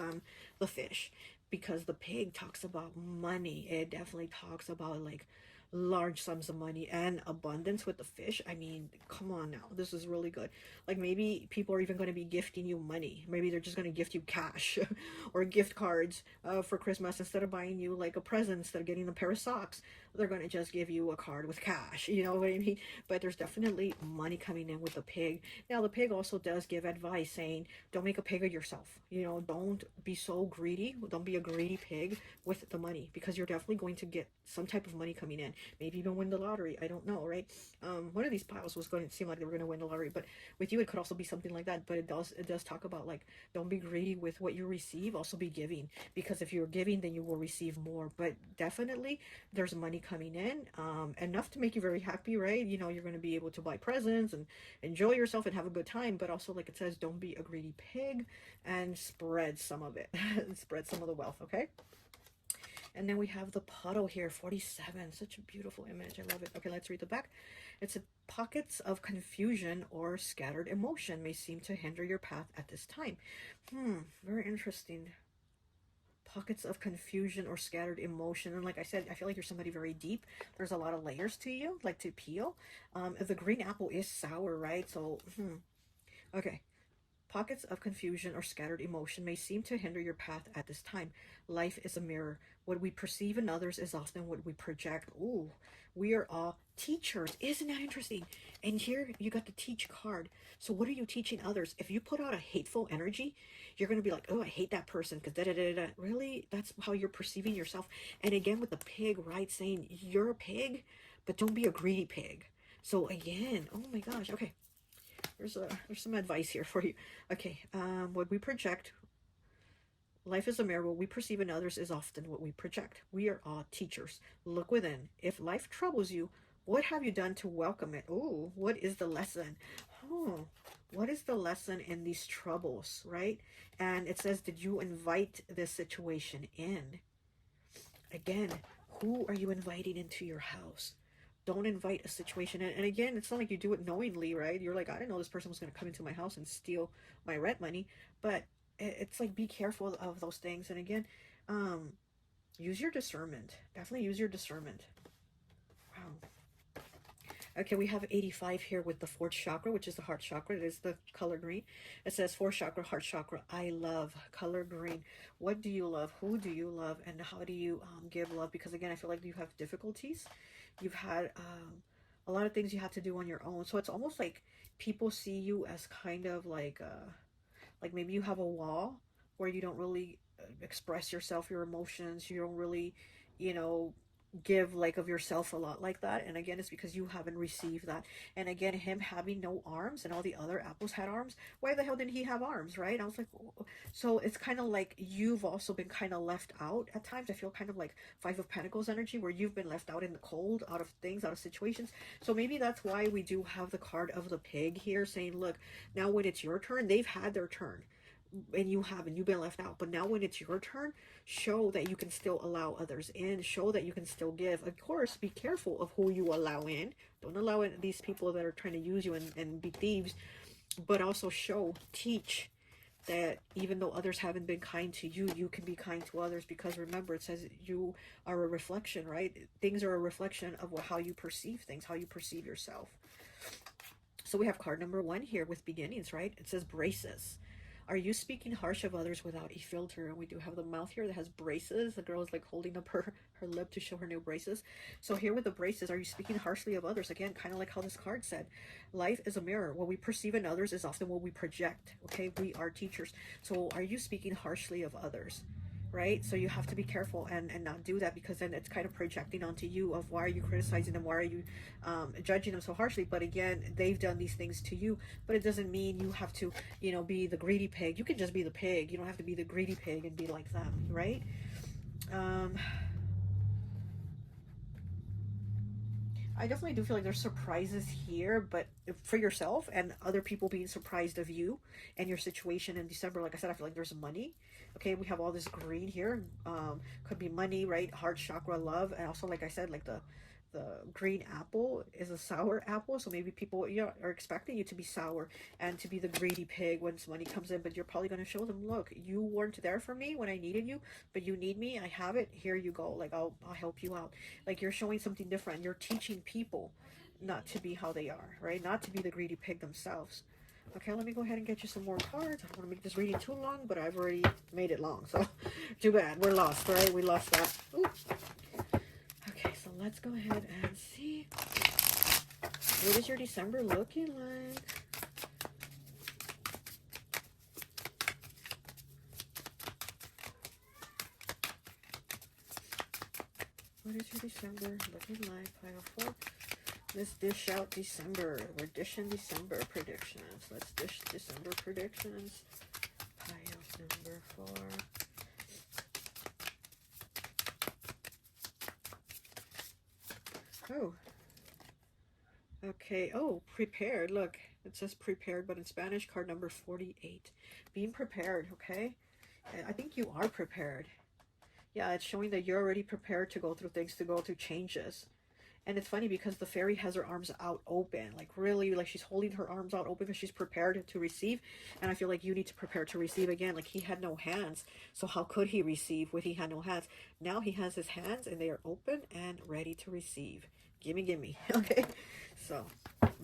the fish, because the pig talks about money. It definitely talks about like large sums of money and abundance with the fish. I mean, come on now, this is really good. Like maybe people are even going to be gifting you money. Maybe they're just going to gift you cash or gift cards for Christmas. Instead of buying you like a present, instead of getting a pair of socks, they're going to just give you a card with cash, you know what I mean? But there's definitely money coming in with the pig. Now the pig also does give advice saying, don't make a pig of yourself, don't be so greedy. Don't be a greedy pig with the money, because you're definitely going to get some type of money coming in. Maybe even win the lottery. I don't know, right? One of these piles was going to seem like they were going to win the lottery, but with you, it could also be something like that. But it does talk about like, don't be greedy with what you receive. Also be giving, because if you're giving, then you will receive more. But definitely, there's money coming in, enough to make you very happy, right? You're going to be able to buy presents and enjoy yourself and have a good time. But also, like it says, don't be a greedy pig, and spread some of it, spread some of the wealth. Okay. And then we have the puddle here, 47. Such a beautiful image. I love it. Okay, let's read the back. It said, pockets of confusion or scattered emotion may seem to hinder your path at this time. Very interesting. Pockets of confusion or scattered emotion. And like I said, I feel like you're somebody very deep. There's a lot of layers to you, like to peel. The green apple is sour, right? So, okay. Pockets of confusion or scattered emotion may seem to hinder your path at this time. Life is a mirror. What we perceive in others is often what we project. Ooh, we are all teachers. Isn't that interesting? And here you got the teach card. So what are you teaching others? If you put out a hateful energy, you're going to be like, oh, I hate that person because da-da-da-da. Really? That's how you're perceiving yourself. And again, with the pig, right? Saying you're a pig, but don't be a greedy pig. So again, oh my gosh. Okay. There's some advice here for you. Okay, what we project, life is a mirror. What we perceive in others is often what we project. We are all teachers. Look within. If life troubles you, what have you done to welcome it? Oh, what is the lesson? Oh, what is the lesson in these troubles, right? And it says, did you invite this situation in? Again, who are you inviting into your house? Don't invite a situation. And again, it's not like you do it knowingly, right? You're like, I didn't know this person was going to come into my house and steal my rent money. But it's like, be careful of those things. And again, use your discernment. Definitely use your discernment. Wow. Okay, we have 85 here with the 4th chakra, which is the heart chakra. It is the color green. It says 4th chakra, heart chakra. I love color green. What do you love? Who do you love? And how do you give love? Because again, I feel like you have difficulties. You've had a lot of things you have to do on your own. So it's almost like people see you as kind of like maybe you have a wall where you don't really express yourself, your emotions. You don't really, you know, give like of yourself a lot like that. And again, it's because you haven't received that. And again, him having no arms and all the other apples had arms, why the hell didn't he have arms, right? I was like, oh. So it's kind of like you've also been kind of left out at times. I feel kind of like 5 of Pentacles energy, where you've been left out in the cold, out of things, out of situations. So maybe that's why we do have the card of the pig here saying, look, now when it's your turn, they've had their turn and you haven't, you've been left out. But now when it's your turn, show that you can still allow others in, show that you can still give. Of course, be careful of who you allow in. Don't allow in these people that are trying to use you and be thieves. But also show, teach that even though others haven't been kind to you, you can be kind to others. Because remember, it says you are a reflection, right? Things are a reflection of how you perceive things, how you perceive yourself. So we have card number 1 here with beginnings, right? It says braces. Are you speaking harsh of others without a filter? And we do have the mouth here that has braces. The girl is like holding up her lip to show her new braces. So here with the braces, are you speaking harshly of others? Again, kind of like how this card said, life is a mirror. What we perceive in others is often what we project. Okay, we are teachers. So are you speaking harshly of others? Right? So you have to be careful and not do that, because then it's kind of projecting onto you of why are you criticizing them? Why are you judging them so harshly? But again, they've done these things to you, but it doesn't mean you have to, you know, be the greedy pig. You can just be the pig. You don't have to be the greedy pig and be like them, right? I definitely do feel like there's surprises here, but for yourself and other people being surprised of you and your situation in December. Like I said, I feel like there's money. Okay, we have all this green here. Could be money, right? Heart chakra, love, and also, like I said, like the green apple is a sour apple, so maybe people, you know, are expecting you to be sour and to be the greedy pig when money comes in. But you're probably going to show them, look, you weren't there for me when I needed you, but you need me. I have it. Here you go. Like I'll help you out. Like you're showing something different. You're teaching people not to be how they are, right? Not to be the greedy pig themselves. Okay, let me go ahead and get you some more cards. I don't want to make this reading too long, but I've already made it long, so too bad. We're lost, right? We lost that. Ooh. Okay, so let's go ahead and see. What is your December looking like? What is your December looking like? Pile 4. Let's dish out December. We're dishing December predictions. Let's dish December predictions. Pile number 4. Oh. Okay. Oh, prepared. Look, it says prepared, but in Spanish, card number 48. Being prepared, okay? I think you are prepared. Yeah, it's showing that you're already prepared to go through things, to go through changes. And it's funny because the fairy has her arms out open, like really, like she's holding her arms out open because she's prepared to receive. And I feel like you need to prepare to receive again. Like he had no hands, so how could he receive when he had no hands? Now he has his hands and they are open and ready to receive. Gimme, gimme. Okay, so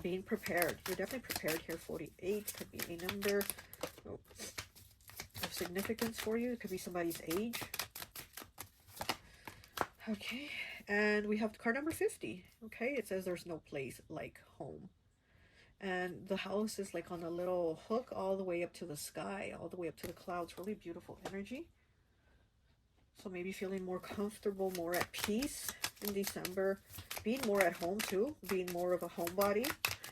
being prepared. You're definitely prepared here. 48 could be a number of significance for you. It could be somebody's age. Okay, and we have card number 50. Okay, it says there's no place like home. And the house is like on a little hook all the way up to the sky, all the way up to the clouds. Really beautiful energy. So maybe feeling more comfortable, more at peace in December. Being more at home too, being more of a homebody.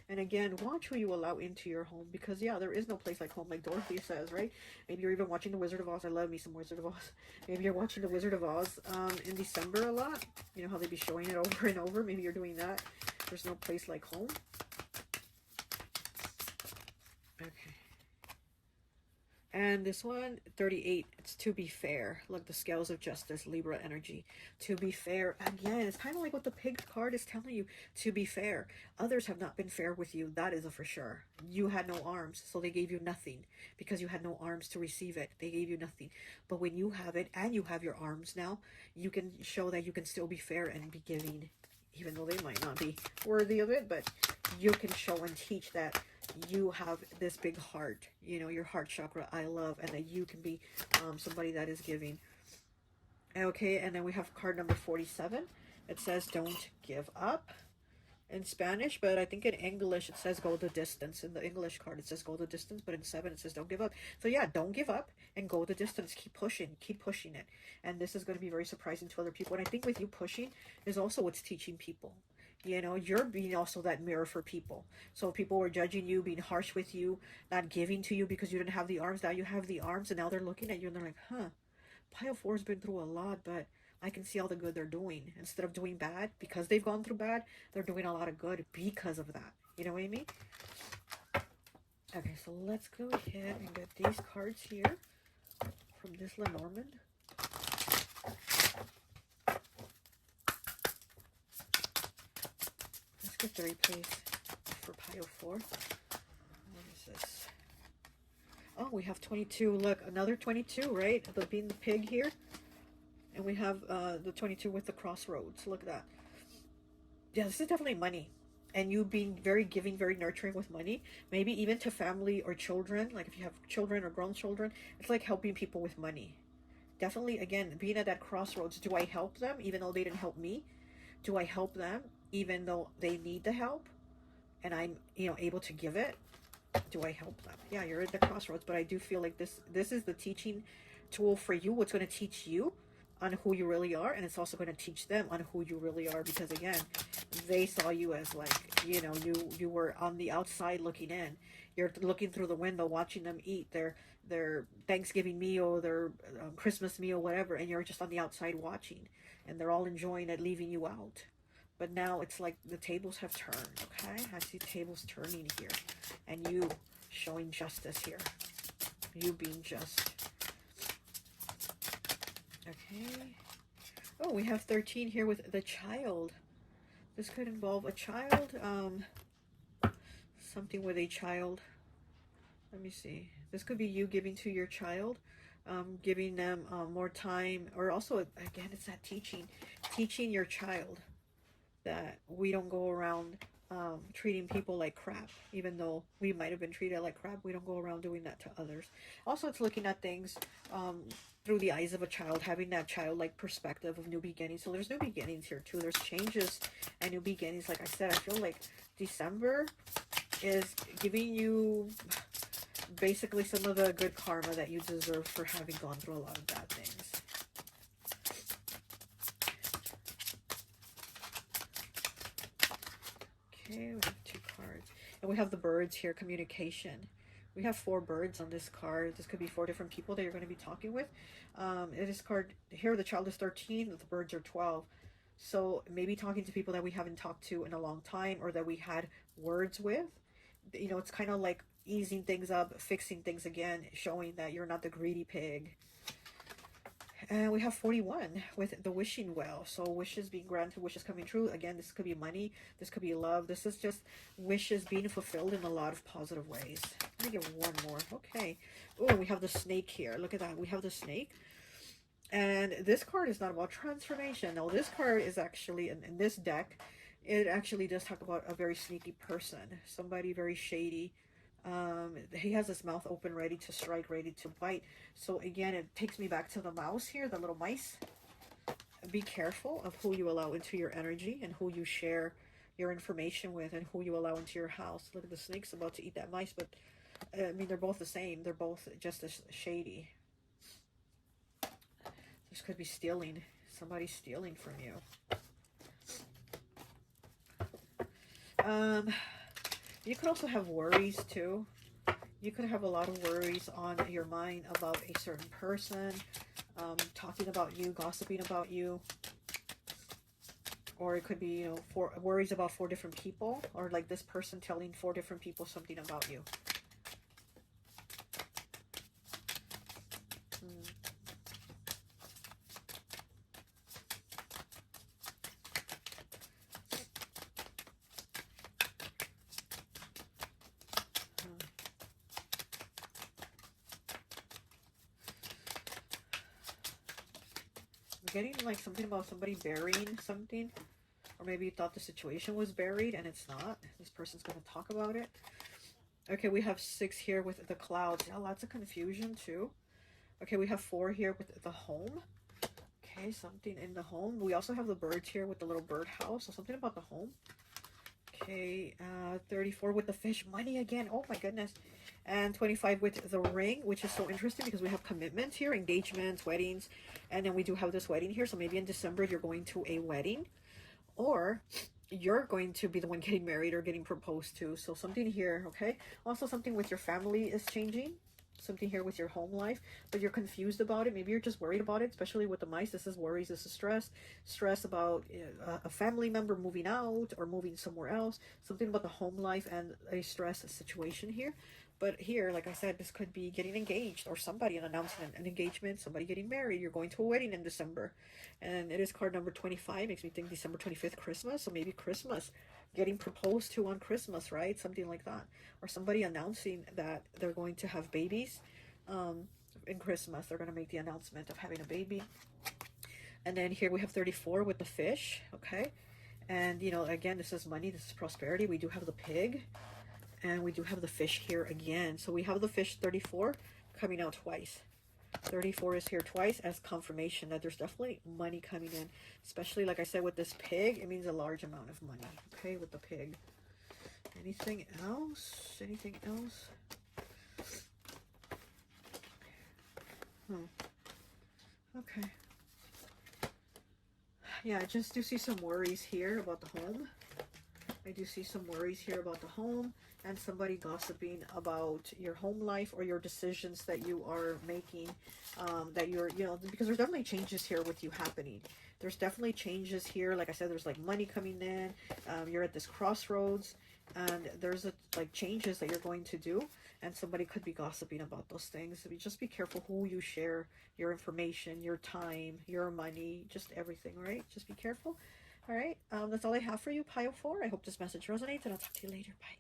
And again, watch who you allow into your home, because yeah, there is no place like home, like Dorothy says, right? Maybe you're even watching The Wizard of Oz. I love me some Wizard of Oz. Maybe you're watching The Wizard of Oz in December a lot. You know how they be showing it over and over. Maybe you're doing that. There's no place like home. Okay. And this one, 38, it's to be fair. Look, the scales of justice, Libra energy. To be fair. Again, it's kind of like what the pig card is telling you. To be fair. Others have not been fair with you. That is a for sure. You had no arms, so they gave you nothing. Because you had no arms to receive it. They gave you nothing. But when you have it, and you have your arms now, you can show that you can still be fair and be giving. Even though they might not be worthy of it, but you can show and teach that you have this big heart, you know, your heart chakra, I love, and that you can be somebody that is giving. Okay, and then we have card number 47. It says, don't give up in Spanish, but I think in English it says go the distance. In the English card it says go the distance, but in 7 it says don't give up. So yeah, don't give up and go the distance. Keep pushing it. And this is going to be very surprising to other people. And I think with you pushing is also what's teaching people. You know, you're being also that mirror for people. So people were judging you, being harsh with you, not giving to you because you didn't have the arms. Now you have the arms, and now they're looking at you and they're like, huh, Pile 4's been through a lot, but I can see all the good they're doing. Instead of doing bad because they've gone through bad, they're doing a lot of good because of that. You know what I mean? Okay, so let's go ahead and get these cards here from this Lenormand. Let's get 3, please, for pile 4. What is this? Oh, we have 22. Look, another 22, right? Being the pig here. And we have the 22 with the crossroads. Look at that. Yeah, this is definitely money. And you being very giving, very nurturing with money. Maybe even to family or children. Like if you have children or grown children. It's like helping people with money. Definitely, again, being at that crossroads. Do I help them even though they didn't help me? Do I help them even though they need the help? And I'm, you know, able to give it? Do I help them? Yeah, you're at the crossroads. But I do feel like this is the teaching tool for you. What's going to teach you on who you really are, and it's also going to teach them on who you really are, because again, they saw you as like, you know, you were on the outside looking in. You're looking through the window watching them eat their Thanksgiving meal, their Christmas meal, whatever, and you're just on the outside watching, and they're all enjoying it, leaving you out. But now it's like the tables have turned. Okay, I see tables turning here, and you showing justice here, you being just. Okay. Oh, we have 13 here with the child. This could involve a child. Something with a child. Let me see. This could be you giving to your child. Giving them more time. Or also, again, it's that teaching. Teaching your child that we don't go around treating people like crap. Even though we might have been treated like crap, we don't go around doing that to others. Also, it's looking at things through the eyes of a child, having that childlike perspective of new beginnings. So there's new beginnings here too. There's changes and new beginnings. Like I said, I feel like December is giving you basically some of the good karma that you deserve for having gone through a lot of bad things. Okay, we have 2 cards. And we have the birds here, communication. We have 4 birds on this card. This could be 4 different people that you're going to be talking with. In this card here, the child is 13, the birds are 12. So maybe talking to people that we haven't talked to in a long time, or that we had words with. You know, it's kind of like easing things up, fixing things again, showing that you're not the greedy pig. And we have 41 with the wishing well. So wishes being granted, wishes coming true. Again, this could be money. This could be love. This is just wishes being fulfilled in a lot of positive ways. Let me get one more. Okay. Oh, we have the snake here. Look at that. We have the snake. And this card is not about transformation. No, this card is actually, in this deck, it actually does talk about a very sneaky person. Somebody very shady. He has his mouth open, ready to strike, ready to bite. So again, it takes me back to the mouse here, the little mice. Be careful of who you allow into your energy and who you share your information with and who you allow into your house. Look at the snake's about to eat that mice, but I mean, they're both the same. They're both just as shady. This could be stealing. Somebody's stealing from you. You could also have worries too. You could have a lot of worries on your mind about a certain person, talking about you, gossiping about you. Or it could be, you know, worries about 4 different people, or like this person telling 4 different people something about you. getting like something about somebody burying something. Or maybe you thought the situation was buried and it's not. This person's going to talk about it. Okay, we have 6 here with the clouds. Yeah, lots of confusion too. Okay, we have 4 here with the home. Okay, something in the home. We also have the birds here with the little birdhouse. So something about the home. Okay, 34 with the fish. Money again. Oh my goodness. And 25 with the ring, which is so interesting because we have commitments here, engagements, weddings. And then we do have this wedding here. So maybe in December you're going to a wedding. Or you're going to be the one getting married or getting proposed to. So something here, okay? Also something with your family is changing. Something here with your home life, but you're confused about it. Maybe you're just worried about it, especially with the mice. This is worries, this is stress about a family member moving out or moving somewhere else, something about the home life and a stress situation here. But here, like I said, this could be getting engaged or somebody announcing an engagement, somebody getting married. You're going to a wedding in December. And it is card number 25. Makes me think December 25th, Christmas. So maybe Christmas, getting proposed to on Christmas, right? Something like that. Or somebody announcing that they're going to have babies in Christmas. They're going to make the announcement of having a baby. And then here we have 34 with the fish, okay? And, you know, again, this is money. This is prosperity. We do have the pig. And we do have the fish here again. So we have the fish 34 coming out twice. 34 is here twice as confirmation that there's definitely money coming in. Especially, like I said, with this pig, it means a large amount of money. Okay, with the pig. Anything else? Anything else? Okay. Yeah, I just do see some worries here about the home. I do see some worries here about the home and somebody gossiping about your home life or your decisions that you are making, that you're, you know, because there's definitely changes here with you happening. There's definitely changes here. Like I said, there's like money coming in. You're at this crossroads and there's like changes that you're going to do, and somebody could be gossiping about those things. So just be careful who you share your information, your time, your money, just everything, right? Just be careful. All right, that's all I have for you, Pile 4. I hope this message resonates, and I'll talk to you later. Bye.